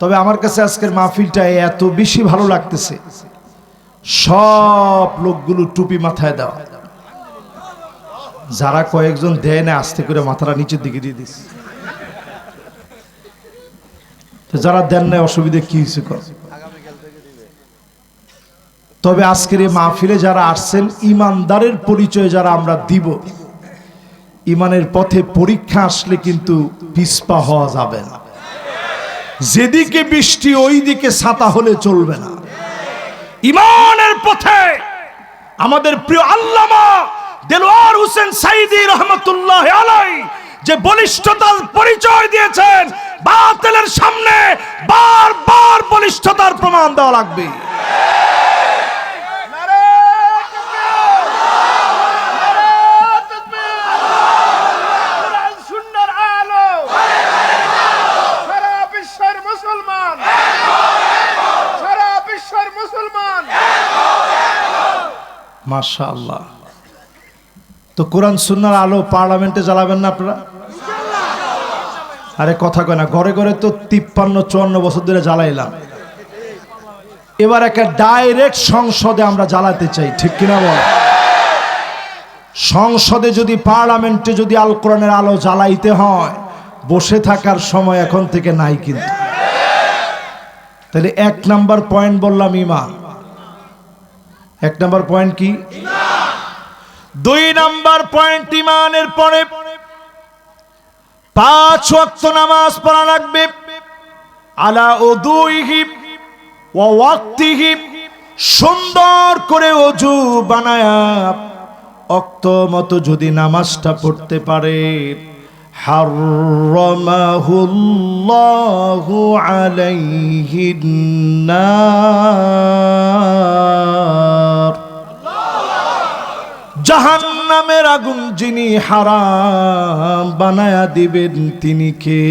তবে আমার কাছে আজকের মাহফিলটা এত বেশি ভালো লাগতেছে, সব লোকগুলো টুপি মাথায় দেওয়া। যারা কয়েকজন দেয় না আস্তে করে মাথাটা নিচের দিকে দিয়ে দিস, যারা দেন না অসুবিধা কি হয়েছে কর। তবে আজকের এই মাহফিলে যারা আসছেন ইমানদারের পরিচয় যারা আমরা দিব, ইমানের পথে পরীক্ষা আসলে কিন্তু পিছপা হওয়া যাবে না। যেদিকে বৃষ্টি ওই দিকে ছাতা হলে চলবে না। ইমানের পথে আমাদের প্রিয় আল্লামা দেলোয়ার হোসেন সাইদি রহমতুল্লাহ আলাইহি যে বলিষ্ঠতার পরিচয় দিয়েছেন, বাতিলের সামনে বারবার বলিষ্ঠতার প্রমাণ দেওয়া লাগবে। মাশাআল্লাহ। তো কোরআন সুন্নাহর আলো পার্লামেন্টে জ্বালাবেন না আপনারা? আরে কথা কয় না, ঘরে ঘরে তো 53-54 বছর ধরে জ্বালাইলাম, এবার একটা ডাইরেক্ট সংসদে আমরা জ্বালাতে চাই, ঠিক কিনা বল? সংসদে যদি, পার্লামেন্টে যদি আল কোরআনের আলো জ্বালাইতে হয়, বসে থাকার সময় এখন থেকে নাই কিন্তু। তাহলে 1 নাম্বার পয়েন্ট বললাম ঈমান। 1 নাম্বার পয়েন্ট কি? 2 নাম্বার পয়েন্ট ঈমানের পরে 5 ওয়াক্ত নামাজ পড়া লাগবে। আলা উযুইহি ওয়া ওয়াক্তিহি, সুন্দর করে ওযু বানায়া ওয়াক্ত মতো যদি নামাজটা পড়তে পারে, হারামাহুল্লাহু আলাইহিন নার, জাহান্নামের আগুন যিনি হারাম বানায়া দিবেন তিনি কে?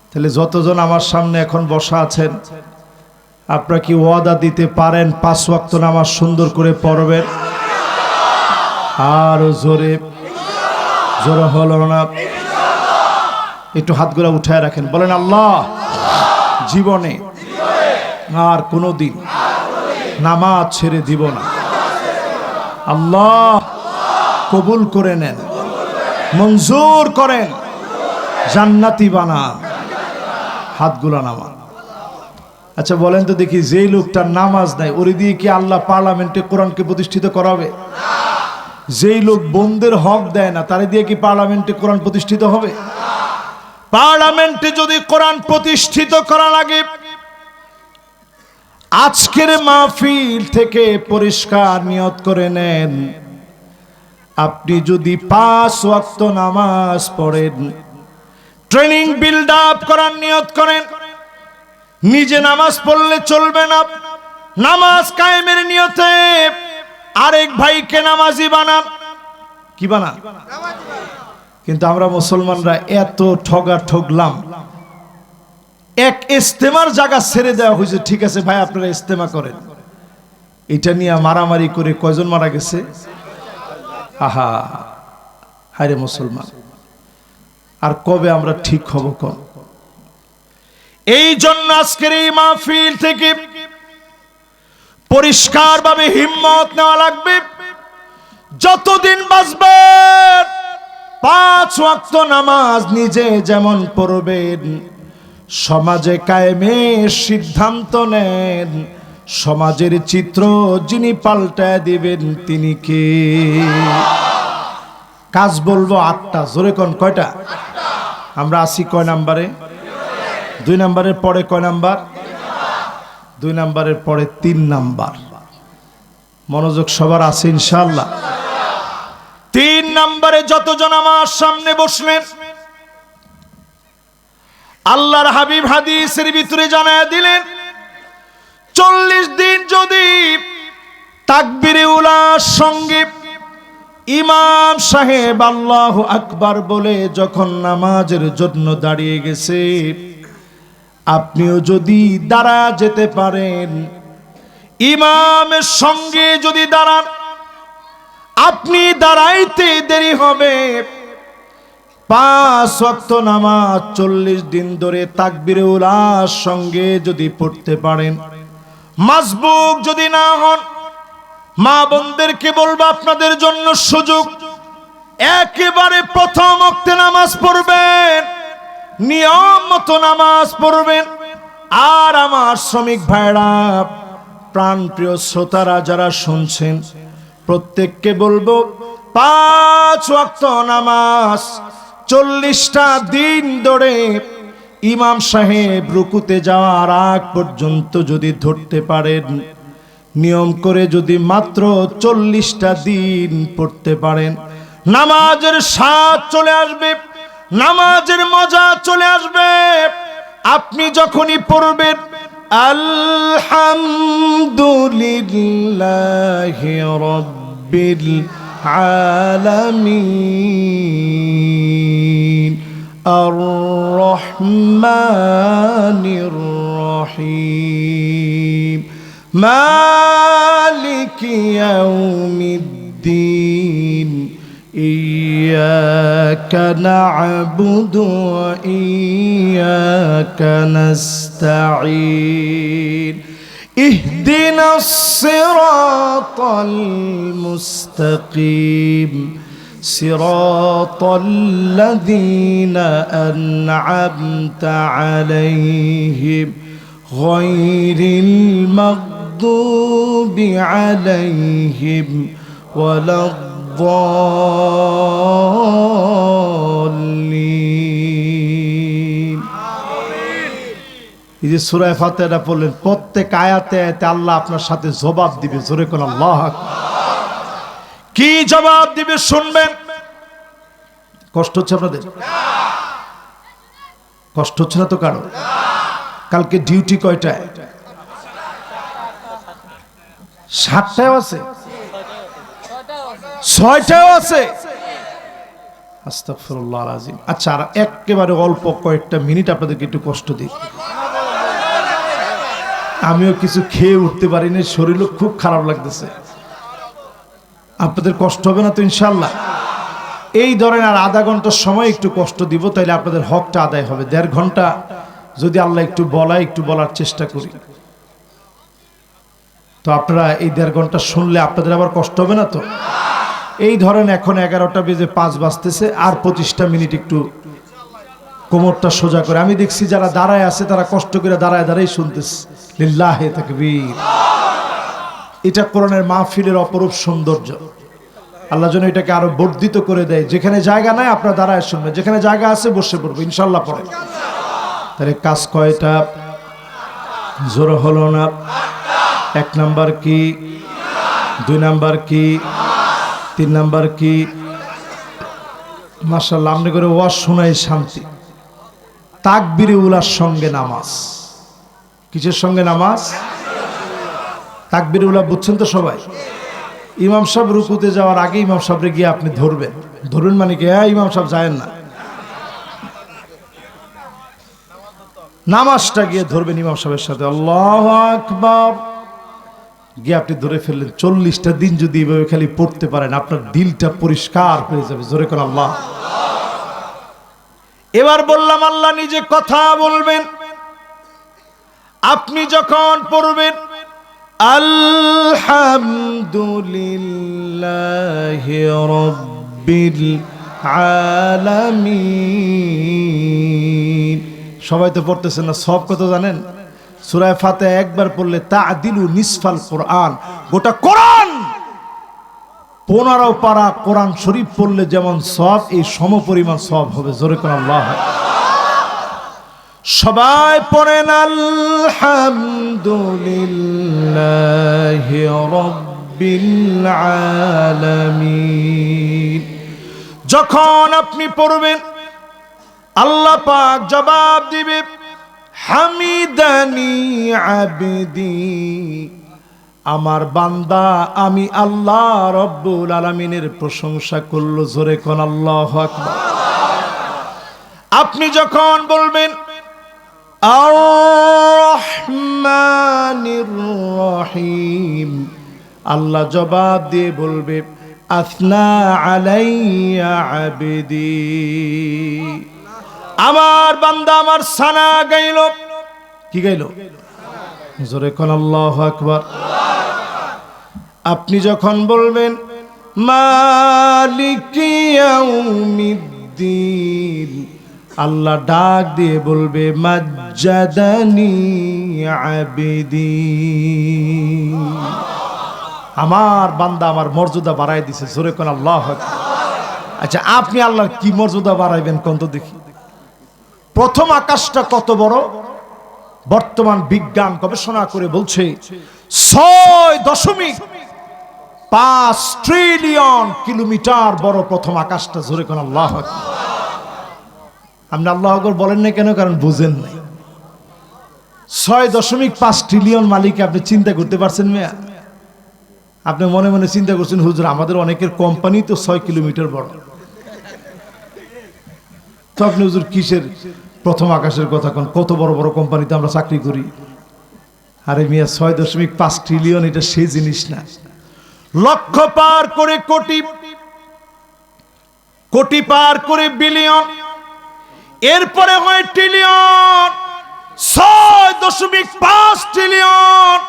তাহলে যতজন আমার সামনে এখন বসা আছেন, আপনারা কি ওয়াদা দিতে পারেন 5 ওয়াক্ত নামাজ সুন্দর করে পড়বেন? আর জোরে জোরে হলো না? একটু হাতগুলো উঠায় রাখেন, বলেন আল্লাহ জীবনে আর কোনোদিন নামাজ ছেড়ে দিব না। আল্লাহ কবুল করে নেন, মঞ্জুর করেন, জান্নাতি বানান। হাতগুলো নামান। আচ্ছা বলেন তো দেখি, যেই লোকটার নামাজ নাই ওর দিয়ে কি আল্লাহ পার্লামেন্টে কোরআনকে প্রতিষ্ঠিত করাবে? যেই লোক বন্দের হক দেয় না তারে দিয়ে কি পার্লামেন্টে কোরআন প্রতিষ্ঠিত হবে? পার্লামেন্টে যদি কোরআন প্রতিষ্ঠিত করা লাগে, আজকের মাহফিল থেকে পরিষ্কার নিয়ত করে নেন, আপনি যদি 5 ওয়াক্ত নামাজ পড়েন, ট্রেনিং বিল্ড আপ করার নিয়ত করেন, নিজে নামাজ পড়লে চলবে না, নামাজ কায়েমের নিয়তে আরেক ভাইকে নামাজি বানান। কি বানান? কিন্তু আমরা মুসলমানরা এত ঠগা ঠগলাম, এক ইস্তেমার জায়গা ছেড়ে দেওয়া হয়েছে, ঠিক আছে ভাই আপনারা ইস্তেমা করেন, এটা নিয়ে মারামারি করে কয়জন মারা গেছে? আহা হায়রে মুসলমান, আর কবে আমরা ঠিক হব কোন? এই জন্য আজকের এই মাহফিল থেকে পরিষ্কারভাবে হিম্মত নেওয়া লাগবে, যতদিন বাঁচবেন 5 ওয়াক্ত নামাজ নিজে যেমন পড়বেন, সমাজে কায়েমের সিদ্ধান্ত নেন, সমাজের চিত্র যিনি পাল্টায় দিবেন তিনি কে? কাজ বলবো 8টা, জোরে কোন কয়টা? আমরা আসি কয় নাম্বারে? 2 নাম্বারের পরে কয় নাম্বার? 2 নাম্বারের পরে 3 নাম্বার। মনোযোগ সবার আছে ইনশাআল্লাহ? 3 নাম্বারে যতজন আমার সামনে বসলেন, আল্লাহর হাবিব হাদিসের ভিতরে জানায় দিলেন, 40 দিন যদি তাকবীরে উলার সঙ্গে ইমাম সাহেব আল্লাহু আকবার বলে যখন নামাজের জন্য দাঁড়িয়ে গেছে, আপনিও যদি দাঁড়া যেতে পারেন, ইমামের সঙ্গে যদি দাঁড়ান, আপনি দাঁড়াইতে দেরি হবে, 5 ওয়াক্ত নামাজ 40 দিন ধরে তাকবীরে উলার সঙ্গে যদি পড়তে পারেন, মাসবুক যদি না হন, মা বোনদেরকে বলবো আপনাদের জন্য সুযোগ, একেবারে প্রথম ওয়াক্তে নামাজ পড়বেন, নিয়ম মতো নামাজ পড়বেন। আর আমার শ্রমিক ভাইরা, প্রাণপ্রিয় শ্রোতারা যারা শুনছেন, প্রত্যেককে বলবো 5 ওয়াক্ত নামাজ 40টা দিন ধরে ইমাম সাহেব রুকুতে যাওয়ার আগ পর্যন্ত যদি ধরতে পারেন, নিয়ম করে যদি মাত্র 40টা দিন পড়তে পারেন, নামাজের স্বাদ চলে আসবে, নামাজের মজা চলে আসবে। আপনি যখনই পড়বেন আলহামদুলিল্লাহি রাব্বিল আলামিন আর রহমানির রহিম মালিকি ইয়াউমিদ্দিন ইয়্যাকা না'বুদু ওয়া ইয়্যাকা নাস্তাঈন ইহদিনাস সিরাতাল মুস্তাকিম সিরাতাল লাযীনা আন'আমতা আলাইহিম গায়রিল মাগদুবি আলাইহিম ওয়ালাদ-দাল্লিন। এই যে সূরা ফাতিহা পড়লেন, প্রত্যেক আয়াতে আয়াতে আল্লাহ আপনার সাথে জবাব দিবে। জোরে কোন আল্লাহু আকবার। কি জবাব দিবে শুনবেন। কষ্ট হচ্ছে আপনাদের? কষ্ট হচ্ছে না তো কারো? কালকে ডিউটি কয়টায়? 7টায় আছে, 6টায় আছে। আস্তাগফিরুল্লাহল আযীম। আচ্ছা, আর একেবারে অল্প কয়েকটা মিনিট আপনাদেরকে একটু কষ্ট দিই। আমিও কিছু খেয়ে উঠতে পারিনি, শরীরও খুব খারাপ লাগতেছে। আপনাদের কষ্ট হবে না তো ইনশাআল্লাহ? এই ধরেন আর আধা ঘন্টার সময় একটু কষ্ট দিব, তাইলে আপনাদের হকটা আদায় হবে। 1.5 ঘন্টা যদি আল্লাহ একটু বলায়, একটু বলার চেষ্টা করি, তো আপনারা এই 1.5 ঘন্টা শুনলে আপনাদের আবার কষ্ট হবে না তো? এই ধরেন এখন 11টা বেজে 5 বাজতেছে, আর 25টা মিনিট একটু কোমরটা সোজা করে। আমি দেখছি যারা দাঁড়ায় আছে তারা কষ্ট করে দাঁড়ায় দাঁড়াই শুনতেছে। লিল্লাহি তাকবীর। এটা কোরআনের মাহফিলের অপরূপ সৌন্দর্য। আল্লাহ যেন এটাকে আরো বর্ধিত করে দেয়। যেখানে জায়গা নাই আপনারা দাঁড়ায় শুনবেন, যেখানে জায়গা আছে বসে পড়বো ইনশাআল্লাহ পড়ে। তাহলে কাজ কয়টা? জোর হলো না। 1 নাম্বার কি? 2 নাম্বার কি? 3 নাম্বার কি? মাশাআল্লাহ, আপনি করে ওয়াজ শোনাই শান্তি। তাকবীরে উলার সঙ্গে নামাজ। কিসের সঙ্গে নামাজ? তাকবীরে উলা বুঝছেন তো সবাই? ইমাম সাহেব রুকুতে যাওয়ার আগে ইমাম সাহেবরে গিয়ে আপনি ধরবেন। ধরবেন মানে কি? হ্যাঁ, ইমাম সাহেব যায়েন না, নামাজটা গিয়ে ধরবেন ইমাম সাহেবের সাথে। আল্লাহু আকবার গিয়ে আপনি ধরে ফেললেন। 40টা দিন যদি এইভাবে খালি পড়তে পারেন, আপনার দিলটা পরিষ্কার হয়ে যাবে। জোরে করে আল্লাহ। এবার বললাম আল্লাহ নিজে কথা বলবেন। আপনি যখন পড়বেন আলহামদুলিল্লাহি রাব্বিল আলামিন, সবাই তো পড়তেছেন না? সব কথা জানেন? সূরা ফাতিহা একবার পড়লে তা'দিলু নিসফাল কোরআন, গোটা কোরআন 15 পারা কোরআন শরীফ পড়লে যেমন সওয়াব, এই সমপরিমাণ সওয়াব হবে। জোরে করে আল্লাহ। সবাই পড়েন আলহামদুলিল্লাহি রাব্বিল আলামিন। যখন আপনি পড়বেন আল্লাহ পাক জবাব দিবে হামিদানি আবদি, আমার বান্দা আমি আল্লাহ রব্বুল আলামিনের প্রশংসা করলো। জোরে কোন আল্লাহু আকবার। আপনি যখন বলবেন আর রহমানির রহিম, আল্লাহ জবাব দিয়ে বলবে আসনা আলাইয়া আবদি, আমার বান্দা আমার সানা গাইল। কি গাইল? জোরে কোন আল্লাহু আকবার। আপনি যখন বলবেন মালিকি ইয়াউমিদ্দিন, আল্লাহ ডাক দিয়ে বলবে মাজ্জাদানি আবিদি, আমার বান্দা আমার মর্যাদা বাড়াই দিছে। জোরে কোন আল্লাহু আকবার। আচ্ছা, আপনি আল্লাহর কি মর্যাদা বাড়াইবেন কোন তো দেখি। প্রথম আকাশটা কত বড়? বর্তমান বিজ্ঞান গবেষণা করে বলছে 6.5 ট্রিলিয়ন কিলোমিটার বড় প্রথম আকাশটা। জোরে কোন আল্লাহু আকবার। আপনি আল্লাহু আকবার বলেন না কেন? কারণ বুঝেন নাই। 6.5 ট্রিলিয়ন মালিক আপনি চিন্তা করতে পারছেন মেয়া? আপনি মনে মনে চিন্তা করছেন হুজুর আমাদের অনেকের কোম্পানি তো 6 কিলোমিটার বড়, তো আপনি হুজুর কিসের প্রথম আকাশের কথা কোন? কত বড় বড় কোম্পানিতে আমরা চাকরি করি। আরে মিয়া 6.5 ট্রিলিয়ন এটা সেই জিনিস না। লক্ষ পার করে কোটি, কোটি পার করে বিলিয়ন, এরপরে হয় ট্রিলিয়ন। 6.5 ট্রিলিয়ন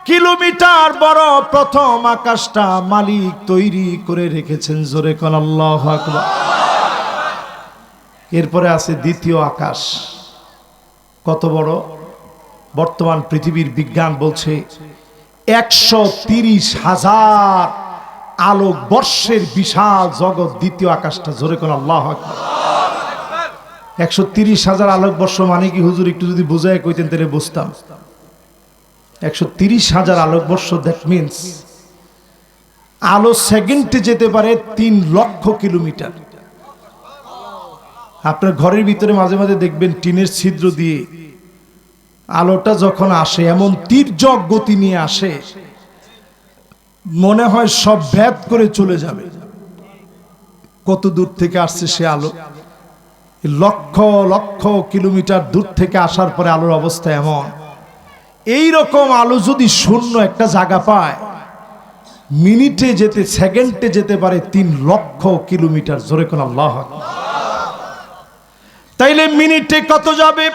কিলোমিটার বড় প্রথম আকাশটা মালিক তৈরি করে রেখেছেন। জোরে কোন আল্লাহু আকবার। এরপরে আছে দ্বিতীয় আকাশ। কত বড়? বর্তমান পৃথিবীর বিজ্ঞান বলছে 130,000 আলোক বর্ষের বিশাল জগৎ দ্বিতীয় আকাশটা। জোরে কোন আল্লাহু আকবার। 130,000 আলোক বর্ষ মানে কি হুজুর? একটু যদি বুঝায় কইতেন তাহলে বুঝতাম। 130,000 আলোক বর্ষ, দ্যাট মিনস আলো সেকেন্ডে যেতে পারে 3 লক্ষ কিলোমিটার। আপনার ঘরের ভিতরে মাঝে মাঝে দেখবেন টিনের ছিদ্র দিয়ে আলোটা যখন আসে এমন তীর্যক গতি নিয়ে আসে, মনে হয় সব ভেদ করে চলে যাবে। কত দূর থেকে আসছে সে আলো? লক্ষ লক্ষ কিলোমিটার দূর থেকে আসার পরে আলোর অবস্থা এমন। এই রকম আলো যদি শূন্য একটা জায়গা পায়, মিনিটে যেতে, সেকেন্ডে যেতে পারে 3 লক্ষ কিলোমিটার। জোরে কোন আল্লাহু আকবার। তাইলে মিনিটে কত যাবে?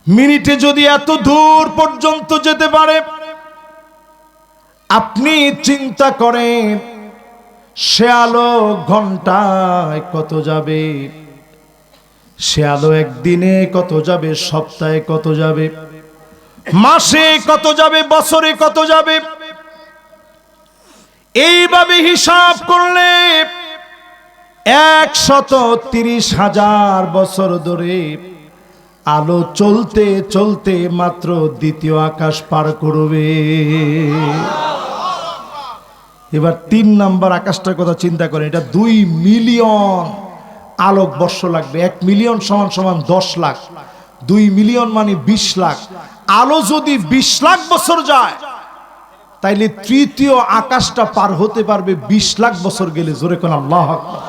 মিনিটে যদি এত দূর পর্যন্ত যেতে পারে, আপনি চিন্তা করেন সে আলো ঘন্টায় কত যাবে, সে আলো একদিনে কত যাবে, সপ্তাহে কত যাবে, মাসে কত যাবে, বছরে কত যাবে। এইভাবে হিসাব করলে 130,000 বছর ধরে আলো চলতে চলতে মাত্র দ্বিতীয় আকাশ পার করবে। এবার 3 নম্বর আকাশটার কথা চিন্তা করেন। এটা 2 মিলিয়ন আলোক বর্ষ লাগবে। 1 মিলিয়ন সমান সমান 10 লাখ, 2 মিলিয়ন মানে 20 লাখ। আলো যদি 20 লাখ বছর যায়, তাইলে তৃতীয় আকাশটা পার হতে পারবে 20 লাখ বছর গেলে। জোরে কোন আল্লাহু আকবার।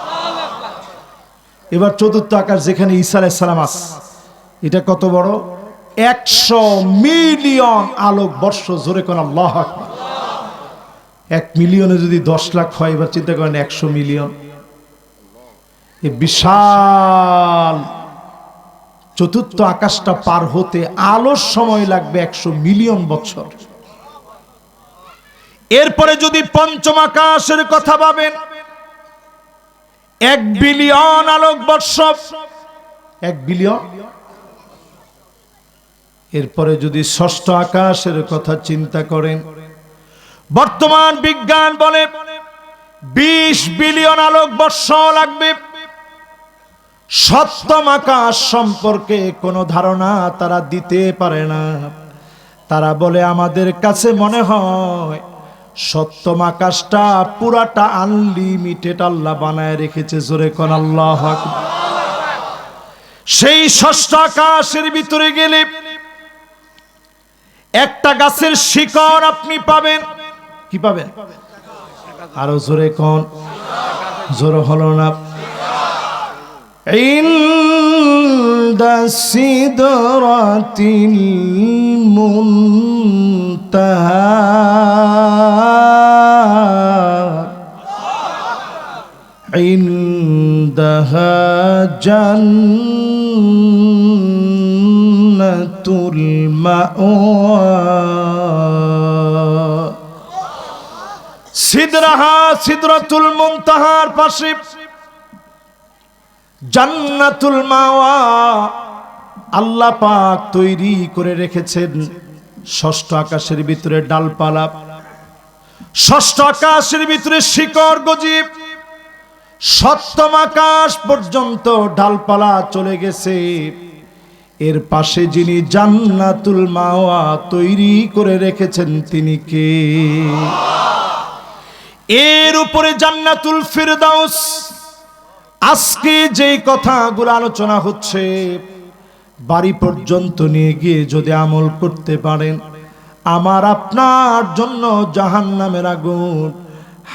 এবার চতুর্থ আকাশ যেখানে ঈসা আলাইহিস সালাম আছে, এটা কত বড়? 100 মিলিয়ন আলোক বর্ষ। জোরে কোন আল্লাহু আকবার। 1 মিলিয়নে যদি 10 লাখ হয়, এবার চিন্তা করেন 100 মিলিয়ন। এই বিশাল চতুর্থ আকাশটা পার হতে আলোর সময় লাগবে 100 মিলিয়ন বছর। এরপরে যদি পঞ্চম আকাশের কথা ভাবেন, 1 বিলিয়ন আলোক বর্ষ। 1 বিলিয়ন। এরপরে যদি ষষ্ঠ আকাশের কথা চিন্তা করেন, বর্তমান বিজ্ঞান বলে 20 বিলিয়ন আলোক বর্ষ লাগবে। সপ্তম আকাশ সম্পর্কে কোনো ধারণা তারা দিতে পারে না। তারা বলে আমাদের কাছে মনে হয় সপ্তম আকাশটা পুরাটা আনলিমিটেড আল্লাহ বানায় রেখেছে। জোরে কোন আল্লাহু আকবার। সেই ষষ্ঠ আকাশের ভিতরে গেলে একটা গাছের শিকড় আপনি পাবেন। কি পাবেন? আরো জোরে কোন? জোর হলো না। ইনদা সিদরাতিল মুনতাহা, ইনদাহা জান্নাতুল মাওয়া, সিদরাহা সিদরাতুল মুনতাহার পাশে জান্নাতুল মাওয়া আল্লাহ পাক তৈরি করে রেখেছেন। ষষ্ঠ আকাশের ভিতরে ডালপালা, ষষ্ঠ আকাশের ভিতরে শিকড় গজিব, সপ্তম আকাশ পর্যন্ত ডালপালা চলে গেছে। এর পাশে যিনি জান্নাতুল মাওয়া তৈরি করে রেখেছেন তিনি কে? এর উপরে জান্নাতুল ফিরদাউস। আজকে যেই কথাগুলো আলোচনা হচ্ছে, বাড়ি পর্যন্ত নিয়ে গিয়ে যদি আমল করতে পারেন, আমার আপনার জন্য জাহান্নামের আগুন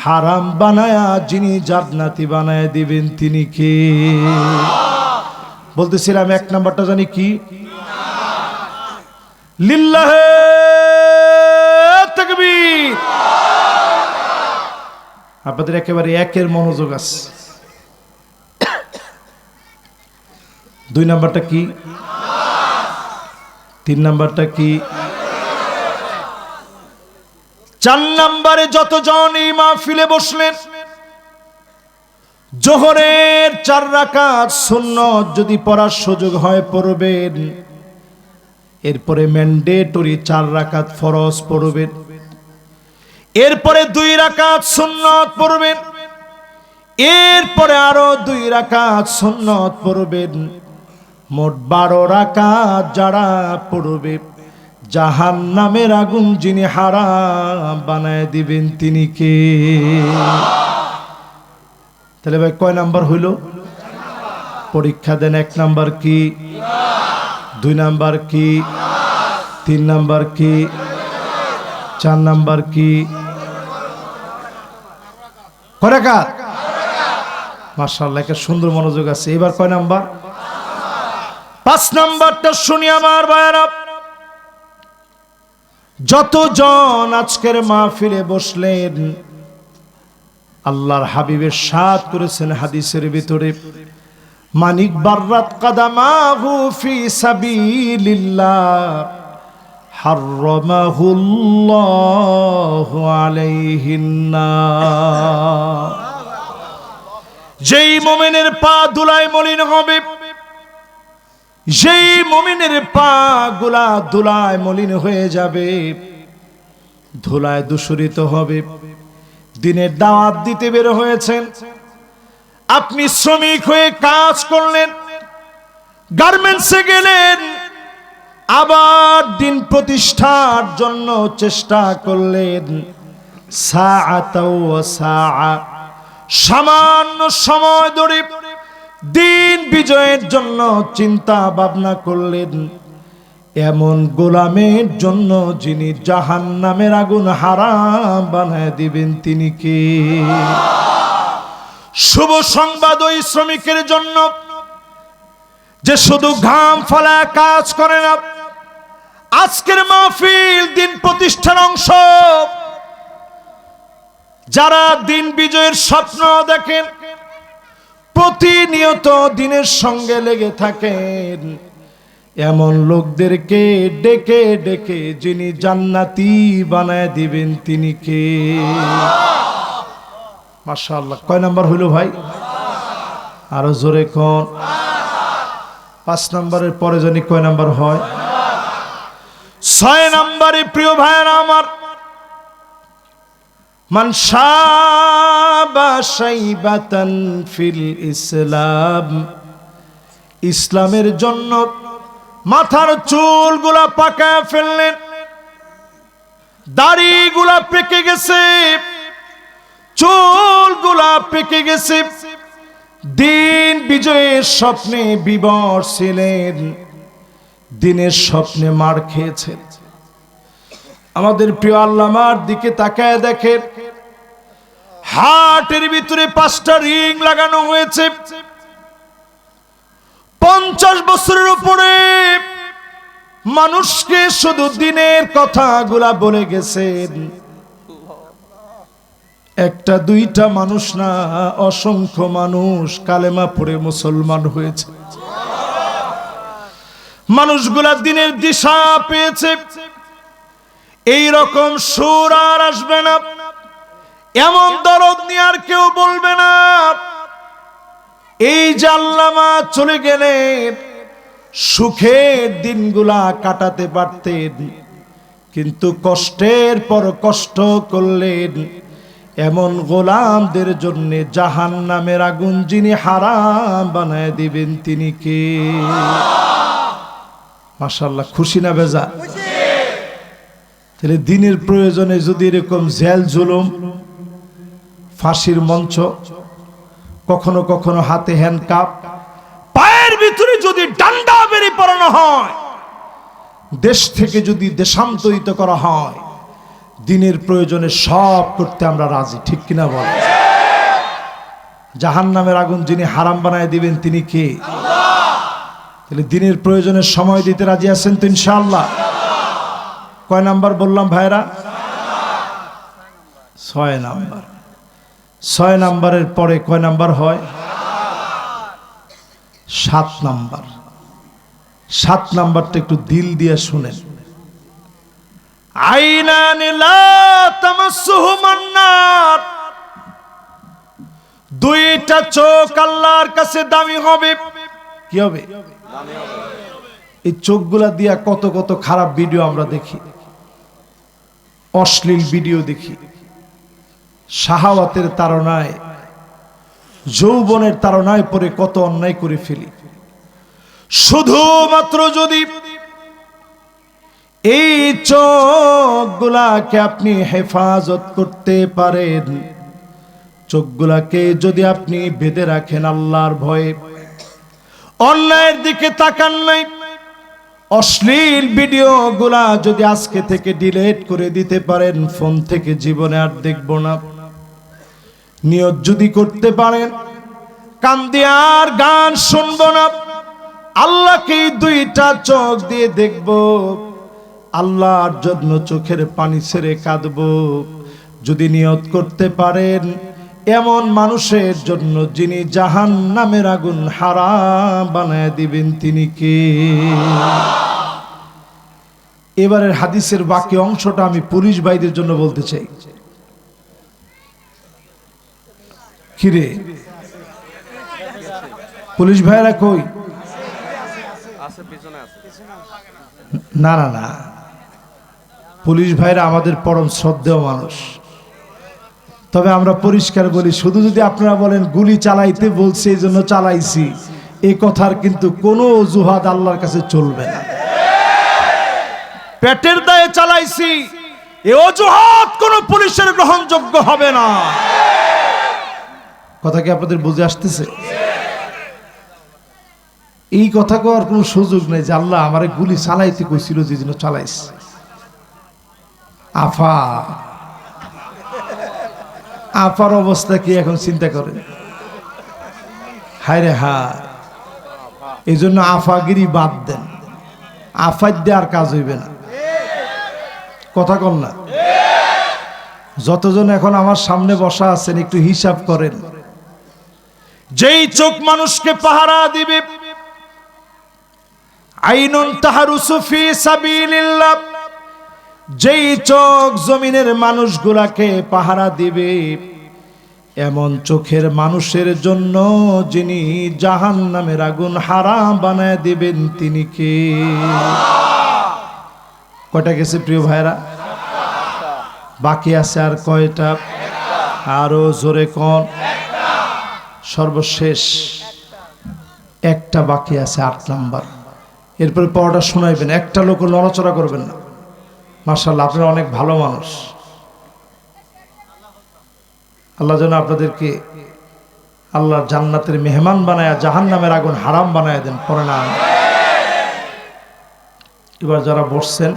হারাম বানায়া যিনি জান্নাতি বানায় দিবেন তিনি কে? বলতেছিলাম এক নাম্বারটা জানি কি? লিল্লাহে তাকবীর। আপনাদের একেবারে একের মনোযোগ আছে। দুই নাম্বারটা কি? তিন নাম্বারটা কি? চার নাম্বারে যতজন এই মাহফিলে বসলেন, জোহরের 4 রাকাত সুন্নত যদি পড়ার সুযোগ হয় পড়বেন। এরপরে ম্যান্ডেটরি 4 রাকাত ফরজ পড়বেন। এরপরে 2 রাকাত সুন্নত পড়বেন। এরপরে আরো 2 রাকাত সুন্নত পড়বেন। মোট 12 রাকাত যারা পড়বে, জাহান্নামের আগুন যিনি হারাম বানায় দিবেন তিনি কে? তাহলে ভাই কয় নাম্বার হইল? পরীক্ষা দেন। 1 নাম্বার কি? 2 নাম্বার কি? 3 নাম্বার কি? 4 নাম্বার কি? কয় রাকাত? মাশাআল্লাহ, কি সুন্দর মনোযোগ আছে। এবার কয় নাম্বার? 5 নাম্বারটা শুনি আমার ভাইরা। যতজন আজকের মাহফিলে বসলেন, আল্লাহর হাবিবের সাথ করেছেন হাদিসের ভিতরে, মানিক বাররাত কাদামাহু ফি সাবিলিল্লাহ হারামাহুল্লাহু আলাইহিন নার। যেই মুমিনের পা ধুলায় মলিন হবে, যেই মুমিনের পা গুলা ধুলায় মলিন হয়ে যাবে, ধুলায় দূষিত হবে। দিনের দাওয়াত দিতে বের হয়েছেন, আপনি শ্রমিক হয়ে কাজ করলেন, গার্মেন্টসে গেলেন, আবার দিন প্রতিষ্ঠার জন্য চেষ্টা করলেন। সাআতাও ওয়া সাআ, সামান্য সময় ধরে দিন বিজয়ের জন্য চিন্তা ভাবনা করলেন। এমন গোলামের জন্য যিনি জাহান্নামের আগুন হারাম বানায় দিবেন তিনি কে? শুভ সংবাদ ওই শ্রমিকের জন্য যে শুধু ঘাম ফেলায় কাজ করে না। আজকের মাহফিল দিন প্রতিষ্ঠার অংশ। যারা দিন বিজয়ের স্বপ্ন দেখেন, প্রতিনিয়ত দিনের সঙ্গে লেগে থাকেন, এমন লোকদেরকে ডেকে ডেকে যিনি জান্নাতি বানায় দিবেন তিনি কে? মাশাআল্লাহ। কয় নাম্বার হইল ভাই? আরো জোরে কোন? 5 নাম্বারের পরে জানি কয় নাম্বার হয়? 6 নাম্বারে প্রিয় ভাইরা আমার, মান শাবা শাইবাতান ফিল ইসলাম। ইসলামের জন্য মাথার চুলগুলা পাকায় ফেললেন, দাড়িগুলা পেকে গেছে, চুলগুলা পেকে গেছে, দিন বিজয়ের স্বপ্নে বিবর ছিলেন, দিনের স্বপ্নে মার খেয়েছেন। আমাদের প্রিয় আল্লামার দিকে তাকায় দেখেন, হার্টের ভিতরে 5টা রিং লাগানো হয়েছে। 50 বছরের উপরে মানুষকে শুধু দিনের কথাগুলা বলে গেছেন। একটা দুইটা মানুষ না, অসংখ্য মানুষ কালেমা পড়ে মুসলমান হয়েছে। মানুষগুলা দিনের দিশা পেয়েছে। এই রকম সুর আর আসবে না, এমন দরদ নিয়ে আর কেউ বলবে না এই যে আল্লামা চলে গেলেন, সুখের দিনগুলা কাটাতে পারতেন, কিন্তু কষ্টের পর কষ্ট করলেন। এমন গোলামদের জন্য জাহান্নামের আগুন যিনি হারাম বানায় দিবেন তিনি কে? মাশাআল্লাহ, খুশি না বেজা? তাহলে দিনের প্রয়োজনে যদি এরকম জেল জুলুম, ফাঁসির মঞ্চ, কখনো কখনো হাতে হ্যান্ডকাপ, পায়ের ভিতরে যদি ডান্ডা বেরি পড়ানো হয়, দেশ থেকে যদি দেশান্তরিত করা হয়, দিনের প্রয়োজনে সব করতে আমরা রাজি, ঠিক কিনা বল? জাহান্নামের আগুন যিনি হারাম বানায় দিবেন তিনি কে? তাহলে দিনের প্রয়োজনে সময় দিতে রাজি আছেন তো ইনশাআল্লাহ? কয় নাম্বার বললাম ভাইরা? 6 নাম্বার। 6 নাম্বারের পরে কয় নাম্বার হয়? 7 নাম্বার। 7 নাম্বারটা একটু দিল দিয়ে শুনেন। আইনান লা তামাসসুহুমান নার, দুইটা চোখ আল্লাহর কাছে দামি হবে। কি হবে? এই চোখগুলা দিয়া কত কত খারাপ ভিডিও আমরা দেখি, অশ্লীল ভিডিও দেখি, শাহাওয়াতের তাড়নায়, যৌবনের তাড়নায় পড়ে কত অন্যায় করে ফেলি। শুধুমাত্র যদি এই চোখগুলাকে আপনি হেফাজত করতে পারেন, চোখগুলাকে যদি আপনি বেঁধে রাখেন আল্লাহর ভয়ে, অন্যায়ের দিকে তাকান নাই, অশ্লীল ভিডিওগুলা যদি আজকে থেকে ডিলিট করে দিতে পারেন, ফোন থেকে জীবনে আর দেখব না, নিয়ত যদি করতে পারেন কান দিয়ে আর গান শুনবো না, আল্লাহকে দুইটা চোখ দিয়ে দেখব, আল্লাহর জন্য চোখের পানি ছেড়ে কাঁদব, যদি নিয়ত করতে পারেন, এমন মানুষের জন্য যিনি জাহান্নামের আগুন হারাম বানায় দিবেন তিনি কে? এবারের হাদিসের বাকি অংশটা আমি পুলিশ ভাইদের জন্য বলতে চাই। কিরে পুলিশ ভাইরা কই? না না না, পুলিশ ভাইরা আমাদের পরম শ্রদ্ধেয় মানুষ। তবে আমরা পরিষ্কার বলি, শুধু যদি আপনারা বলেন গুলি চালাইতে বলছে এই জন্য চালাইছি, এই কথার কিন্তু কোনো অজুহাত আল্লাহর কাছে চলবে না। পেটের দায়ে চালাইছি, এই অজুহাত কোনো পুলিশের গ্রহণযোগ্য হবে না। কথা কি আপনাদের বুঝে আসতেছে? এই কথা কওয়ার কোনো সুযোগ নেই যে আল্লাহ আমারে গুলি চালাইতে কইছিল যে জন্য চালাইছে। আফা, আপার অবস্থা কি এখন চিন্তা করেন? হায় রে হায়, এই জন্য আফাগিরি বাদ দেন, আফার দিয়ে আর কাজ হইবে না। কথা কন না? যতজন এখন আমার সামনে বসা আছেন একটু হিসাব করেন, যেই চোখ মানুষকে পাহারা দিবে, আইনুন তাহারুসু ফি সাবিলিল্লাহ, যেই চোখ জমিনের মানুষগুলাকে পাহারা দিবে, এমন চোখের মানুষের জন্য যিনি জাহান্নামের আগুন হারাম বানায় দিবেন তিনি কে? কয়টা গেছে প্রিয় ভাইরা? বাকি আছে আর কয়টা? আরো জোরে কোন? সর্বশেষ একটা বাকি আছে, 8 নাম্বার। এরপরে পড়াটা শোনাইবেন, একটা লোক নড়াচড়া করবেন না। মাশাআল্লাহ, আপনারা অনেক ভালো মানুষ। আল্লাহ যেন আপনাদেরকে আল্লাহর জান্নাতের মেহমান বানায়া জাহান্নামের আগুন হারাম বানায়া দেন। পড়ে না। এবার যারা বসছেন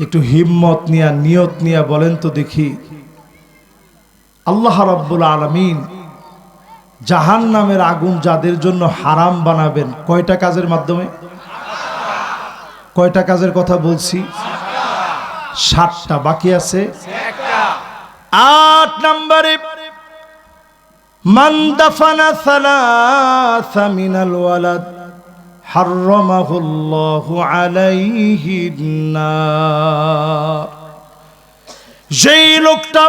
একটু হিম্মত নিয়া, নিয়ত নিয়া বলেন তো দেখি, আল্লাহ রাব্বুল আলামিন জাহান্নামের আগুন যাদের জন্য হারাম বানাবেন কয়টা কাজের মাধ্যমে? কয়টা কাজের কথা বলছি? 7টা। বাকি আছে 8 নম্বরে, মান দাফানা সালাসা মিনাল ওয়ালাদ হারামাহুল্লাহু আলাইহিন নার, যেই লোকটা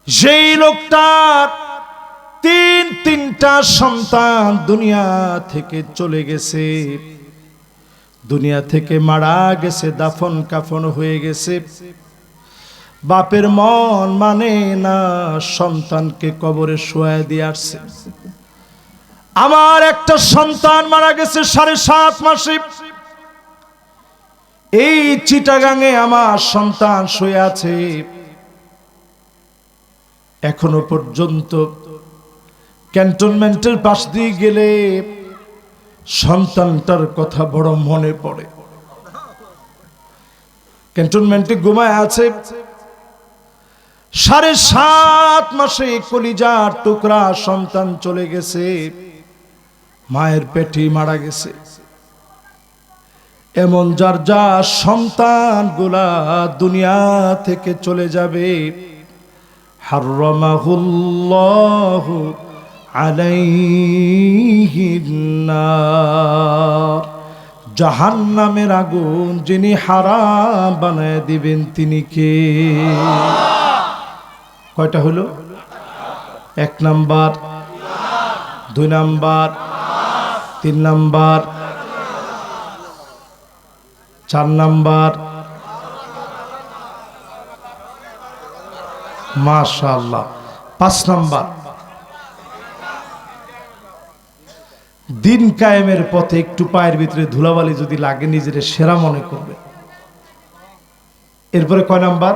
যেই লোকটার তিনটা সন্তান দুনিয়া থেকে চলে গেছে, দুনিয়া থেকে মারা গেছে, দাফন কাফন হয়ে গেছে, বাপের মন মানে না, সন্তানকে কবরে শোয়া দিয়ে আসছে। আমার একটা সন্তান মারা গেছে 7.5 মাসে, এই চিটাগাঙে আমার সন্তান শুয়ে আছে। এখনো পর্যন্ত ক্যান্টনমেন্টের পাশ দিয়ে গেলে সন্তানটার কথা বড় মনে পড়ে। ক্যান্টনমেন্টে ঘুমায় আছে, 7.5 মাসে কলিজার টুকরা সন্তান চলে গেছে, মায়ের পেটে মারা গেছে। এমন যার যা সন্তান গুলা দুনিয়া থেকে চলে যাবে, হারামাহুল্লাহু আলাইহিন নার, জাহান্নামের আগুন যিনি হারাম বানায় দিবেন তিনি কে? কয়টা হলো? 1 নাম্বার, 2 নাম্বার, 3 নাম্বার, 4 নাম্বার। মাশাআল্লাহ। 5 নাম্বার, দিন কায়েমের পথে একটু পায়ের ভিতরে ধুলাবালি যদি লাগে নিজের সেরা মনে করবে। এরপরে কয় নাম্বার?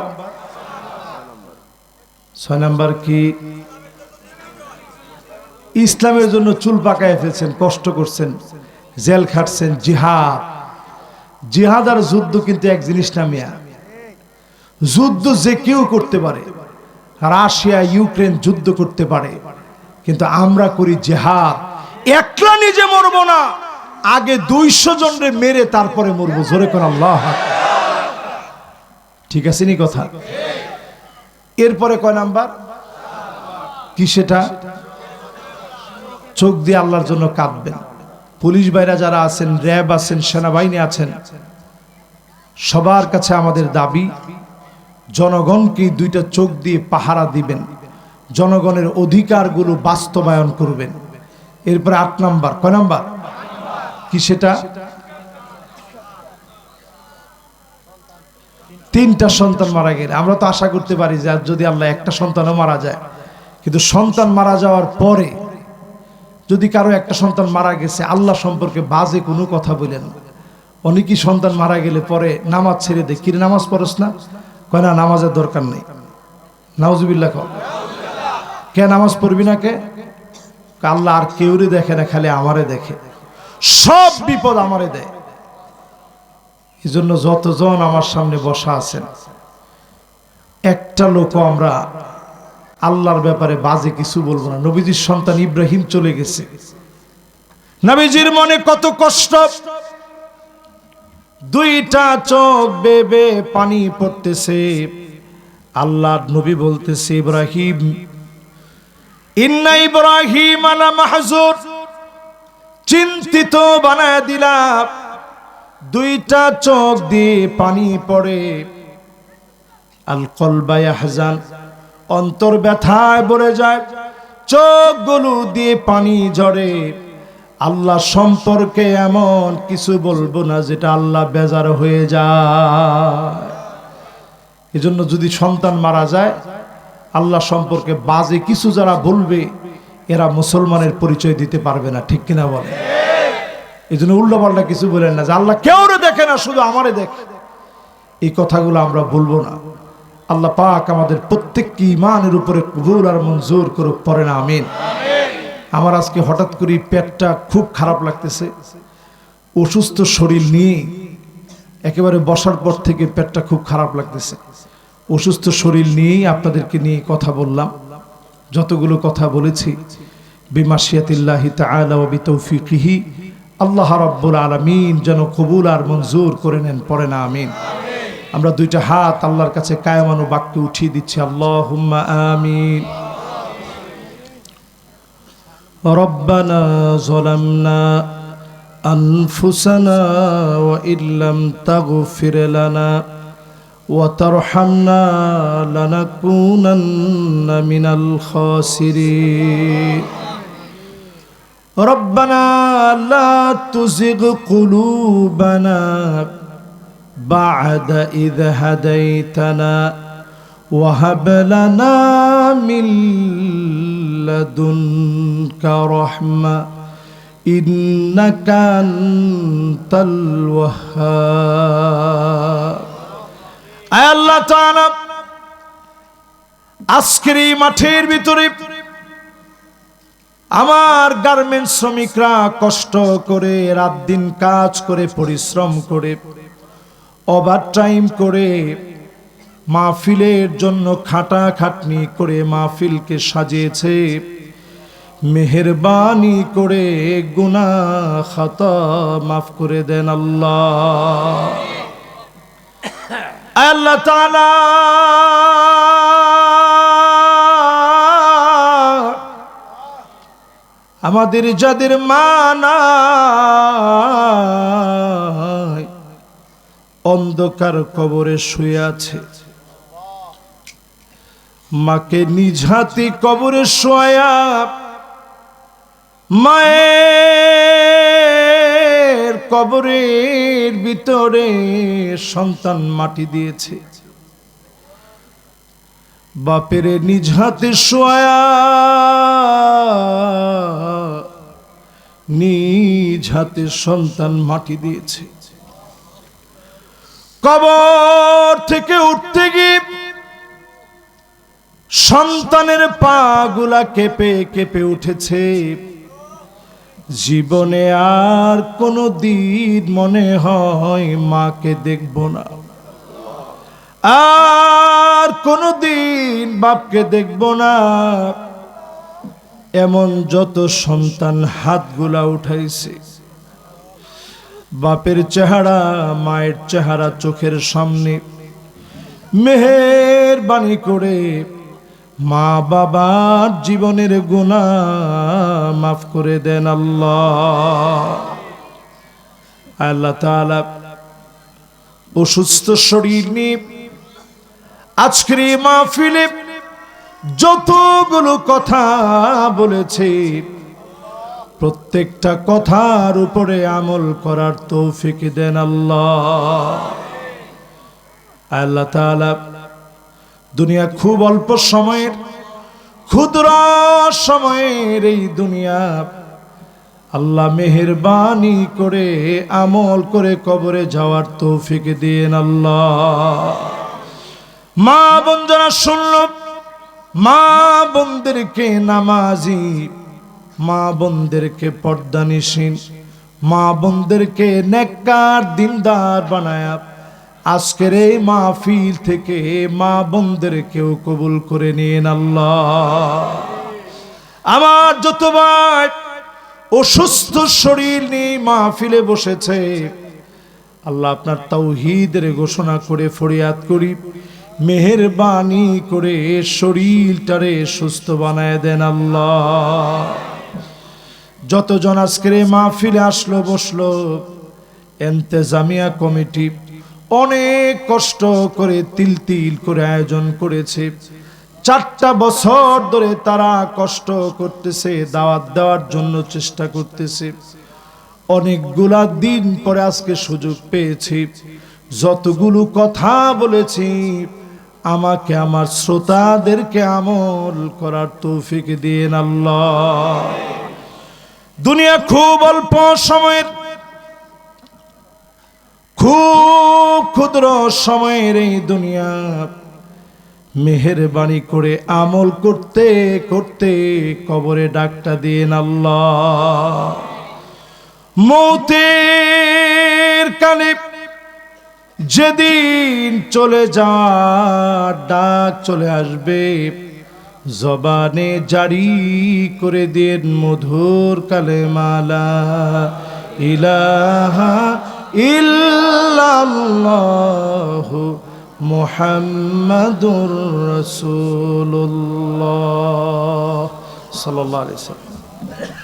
6 নাম্বার কি? ইসলামের জন্য চুল পাকায় ফেলছেন, কষ্ট করছেন, জেল খাটছেন। জিহাদ, জিহাদ আর যুদ্ধ কিন্তু এক জিনিস না মিয়া। যুদ্ধ যে কেউ করতে পারে, রাশিয়া ইউক্রেন যুদ্ধ করতে পারে, কিন্তু আমরা করি জিহাদ। একলা নিজে মরবো না, আগে 200 জনরে মেরে তারপরে মরবো। জোরে কোন আল্লাহ আকবার। ঠিক আছে নি কথা? এরপরে কয় নাম্বার কি সেটা? চোখ দিয়ে আল্লাহর জন্য কাঁদবেন। পুলিশ ভাইরা যারা আছেন, র্যাব আছেন, সেনাবাহিনী আছেন, সবার কাছে আমাদের দাবি জনগণকে 2টা চোখ দিয়ে পাহারা দিবেন, জনগণের অধিকারগুলো বাস্তবায়ন করবেন। এরপরে 8 নাম্বার, কয় নাম্বার কি সেটা? 3টা সন্তান মারা গেলে আমরা তো আশা করতে পারি যে যদি আল্লাহ একটা সন্তানও মারা যায়, কিন্তু সন্তান মারা যাওয়ার পরে যদি কারো একটা সন্তান মারা গেছে, আল্লাহ সম্পর্কে বাজে কোনো কথা বলেন। অনেকই সন্তান মারা গেলে পরে নামাজ ছেড়ে দেয়। কিরে নামাজ পড়স না? কয় না, নামাজের দরকার নেই। নাউজুবিল্লাহ। কে নামাজ পড়বি না কে? আল্লাহ আর কেউরে দেখে না, খালি আমারে দেখে, সব বিপদ আমারে দেয়। এই জন্য যতজন আমার সামনে বসা আছেন, একটা লোক আমরা আল্লাহর ব্যাপারে বাজে কিছু বলবো না। নবীজির সন্তান ইব্রাহিম চলে গেছে, নবীজির মনে কত কষ্ট, 2টা চোখ বেবে পানি পড়তেছে। আল্লাহর নবী বলতেছে, ইব্রাহিম, ইন্না ইব্রাহিম আলা মাহজুর, চিন্তিত বানায় দিলাম। 2টা চোখ দিয়ে পানি পড়ে। আল কলবা ইয়াহজান, অন্তর ব্যথায় ভরে যায়, চোখগুলো দিয়ে পানি ঝরে। আল্লাহ সম্পর্কে এমন কিছু বলবো না যেটা আল্লাহ বেজার হয়ে যায়। এজন্য যদি সন্তান মারা যায়, আল্লাহ সম্পর্কে বাজে কিছু যারা বলবে, এরা মুসলমানের পরিচয় দিতে পারবে না। ঠিক কিনা বলে? এই জন্য উল্টাপাল্টা কিছু বলেন না যে আল্লাহ কেউরে দেখে না, শুধু আমারে দেখে। এই কথাগুলো আমরা বলবো না। আল্লাহ পাক আমাদের প্রত্যেককে ঈমানের উপরে কবুল আর মঞ্জুর করুক, পড়ে না আমিন। আমার আজকে হঠাৎ করে পেটটা খুব খারাপ লাগতেছে, অসুস্থ শরীর নিয়ে একেবারে বসার পর থেকে পেটটা খুব খারাপ লাগতেছে। অসুস্থ শরীর নিয়েই আপনাদেরকে নিয়ে কথা বললাম। যতগুলো কথা বলেছি বিমাশিয়াতিল্লাহি তাআলা ওয়া বিতৌফিকিহি, আল্লাহ রাব্বুল আলামিন যেন কবুল আর মঞ্জুর করে নেন, পড়ে না আমিন। আমরা 2টা হাত আল্লাহর কাছে কায়মানু বাক্যে উঠিয়ে দিচ্ছি, আল্লাহুম্মা আমিন। রব্বানা যালামনা আনফুসানা ওয়া ইল্লাম তাগফির লানা وترحمنا لنكونن من الخاسرين ربنا لا تزغ قلوبنا بعد إذ هديتنا وهب لنا من لدنك رحمة إنك أنت الوهاب আয় আল্লাহ তাআলা আজকের এই মাঠের ভিতরে আমার গার্মেন্টস শ্রমিকরা কষ্ট করে রাত দিন কাজ করে পরিশ্রম করে ওভারটাইম করে মাহফিলের জন্য খাটাখাটনি করে মাহফিলকে সাজিয়েছে মেহেরবানি করে গুনাহ খাতা মাফ করে দেন আল্লাহ আল্লাহ তাআলা আমাদের যাদের মা নাই অন্ধকার কবরে শুয়ে আছে মাকে নিজ হাতে কবরে শোয়া মায়ের কবরের ভিতরে সন্তান মাটি দিয়েছে বাপের নিজ হাতে শোয়া নিজ হাতে সন্তান মাটি দিয়েছে কবর থেকে উঠতে গিয়ে সন্তানের পা গুলা কেঁপে কেঁপে উঠেছে জীবনে আর কোনো দিন মনে হয় মাকে দেখব না আর কোনো দিন বাপকে দেখব না এমন যত সন্তান হাতগুলা উঠাইছে বাপের চেহারা মায়ের চেহারা চোখের সামনে মেহেরবানি করে মা বাবার জীবনের গুনাহ মাফ করে দেন আল্লাহ আল্লাহ তাআলা অসুস্থ শরীর নিয়ে আজকের এই মাহফিলে যতগুলো কথা বলেছে প্রত্যেকটা কথার উপরে আমল করার তৌফিক দেন আল্লাহ আল্লাহ তাআলা দুনিয়া খুব অল্প সময়ের ক্ষুদ্র সময়ের এই দুনিয়া আল্লাহ মেহেরবানি করে আমল করে কবরে যাওয়ার তৌফিক দেন আল্লাহ মা বোন যারা শুনল মা বোনদেরকে নামাজি মা বোনদেরকে পর্দানিশীন মা বোনদেরকে নেককার দিনদার বানায়া আজকের এই মাহফিল থেকে মা বোনদেরকেও কবুল করে নিন আল্লাহ আমার যত ভাই অসুস্থ শরীর নিয়ে মাহফিলে বসেছে আল্লাহ আপনার তাওহীদের ঘোষণা করে ফরিয়াদ করি মেহেরবানি করে শরীরটারে সুস্থ বানায় দেন আল্লাহ যতজন আজকের এই মাহফিলে আসলো বসলো ইন্তেজামিয়া কমিটি অনেক কষ্ট করে তিল তিল করে আয়োজন করেছে 4টা বছর ধরে তারা কষ্ট করতেছে দাওয়াত দেওয়ার জন্য চেষ্টা করতেছে অনেকগুলা দিন পরে আজকে সুযোগ পেয়েছি যতগুলো কথা বলেছি আমাকে আমার শ্রোতাদেরকে আমল করার তৌফিক দিন আল্লাহ দুনিয়া খুব অল্প সময়ের খুব ক্ষুদ্র সময়ের এই দুনিয়া মেহেরবানি করে আমল করতে করতে কবরে ডাকটা দিন আল্লাহ মৌতের কানে যেদিন চলে যাওয়ার ডাক চলে আসবে জবানে জারি করে দিন মধুর কালেমা লা ইলাহা ইল্লাল্লাহু মুহাম্মাদুর রাসূলুল্লাহ সাল্লাল্লাহু আলাইহি ওয়াসাল্লাম।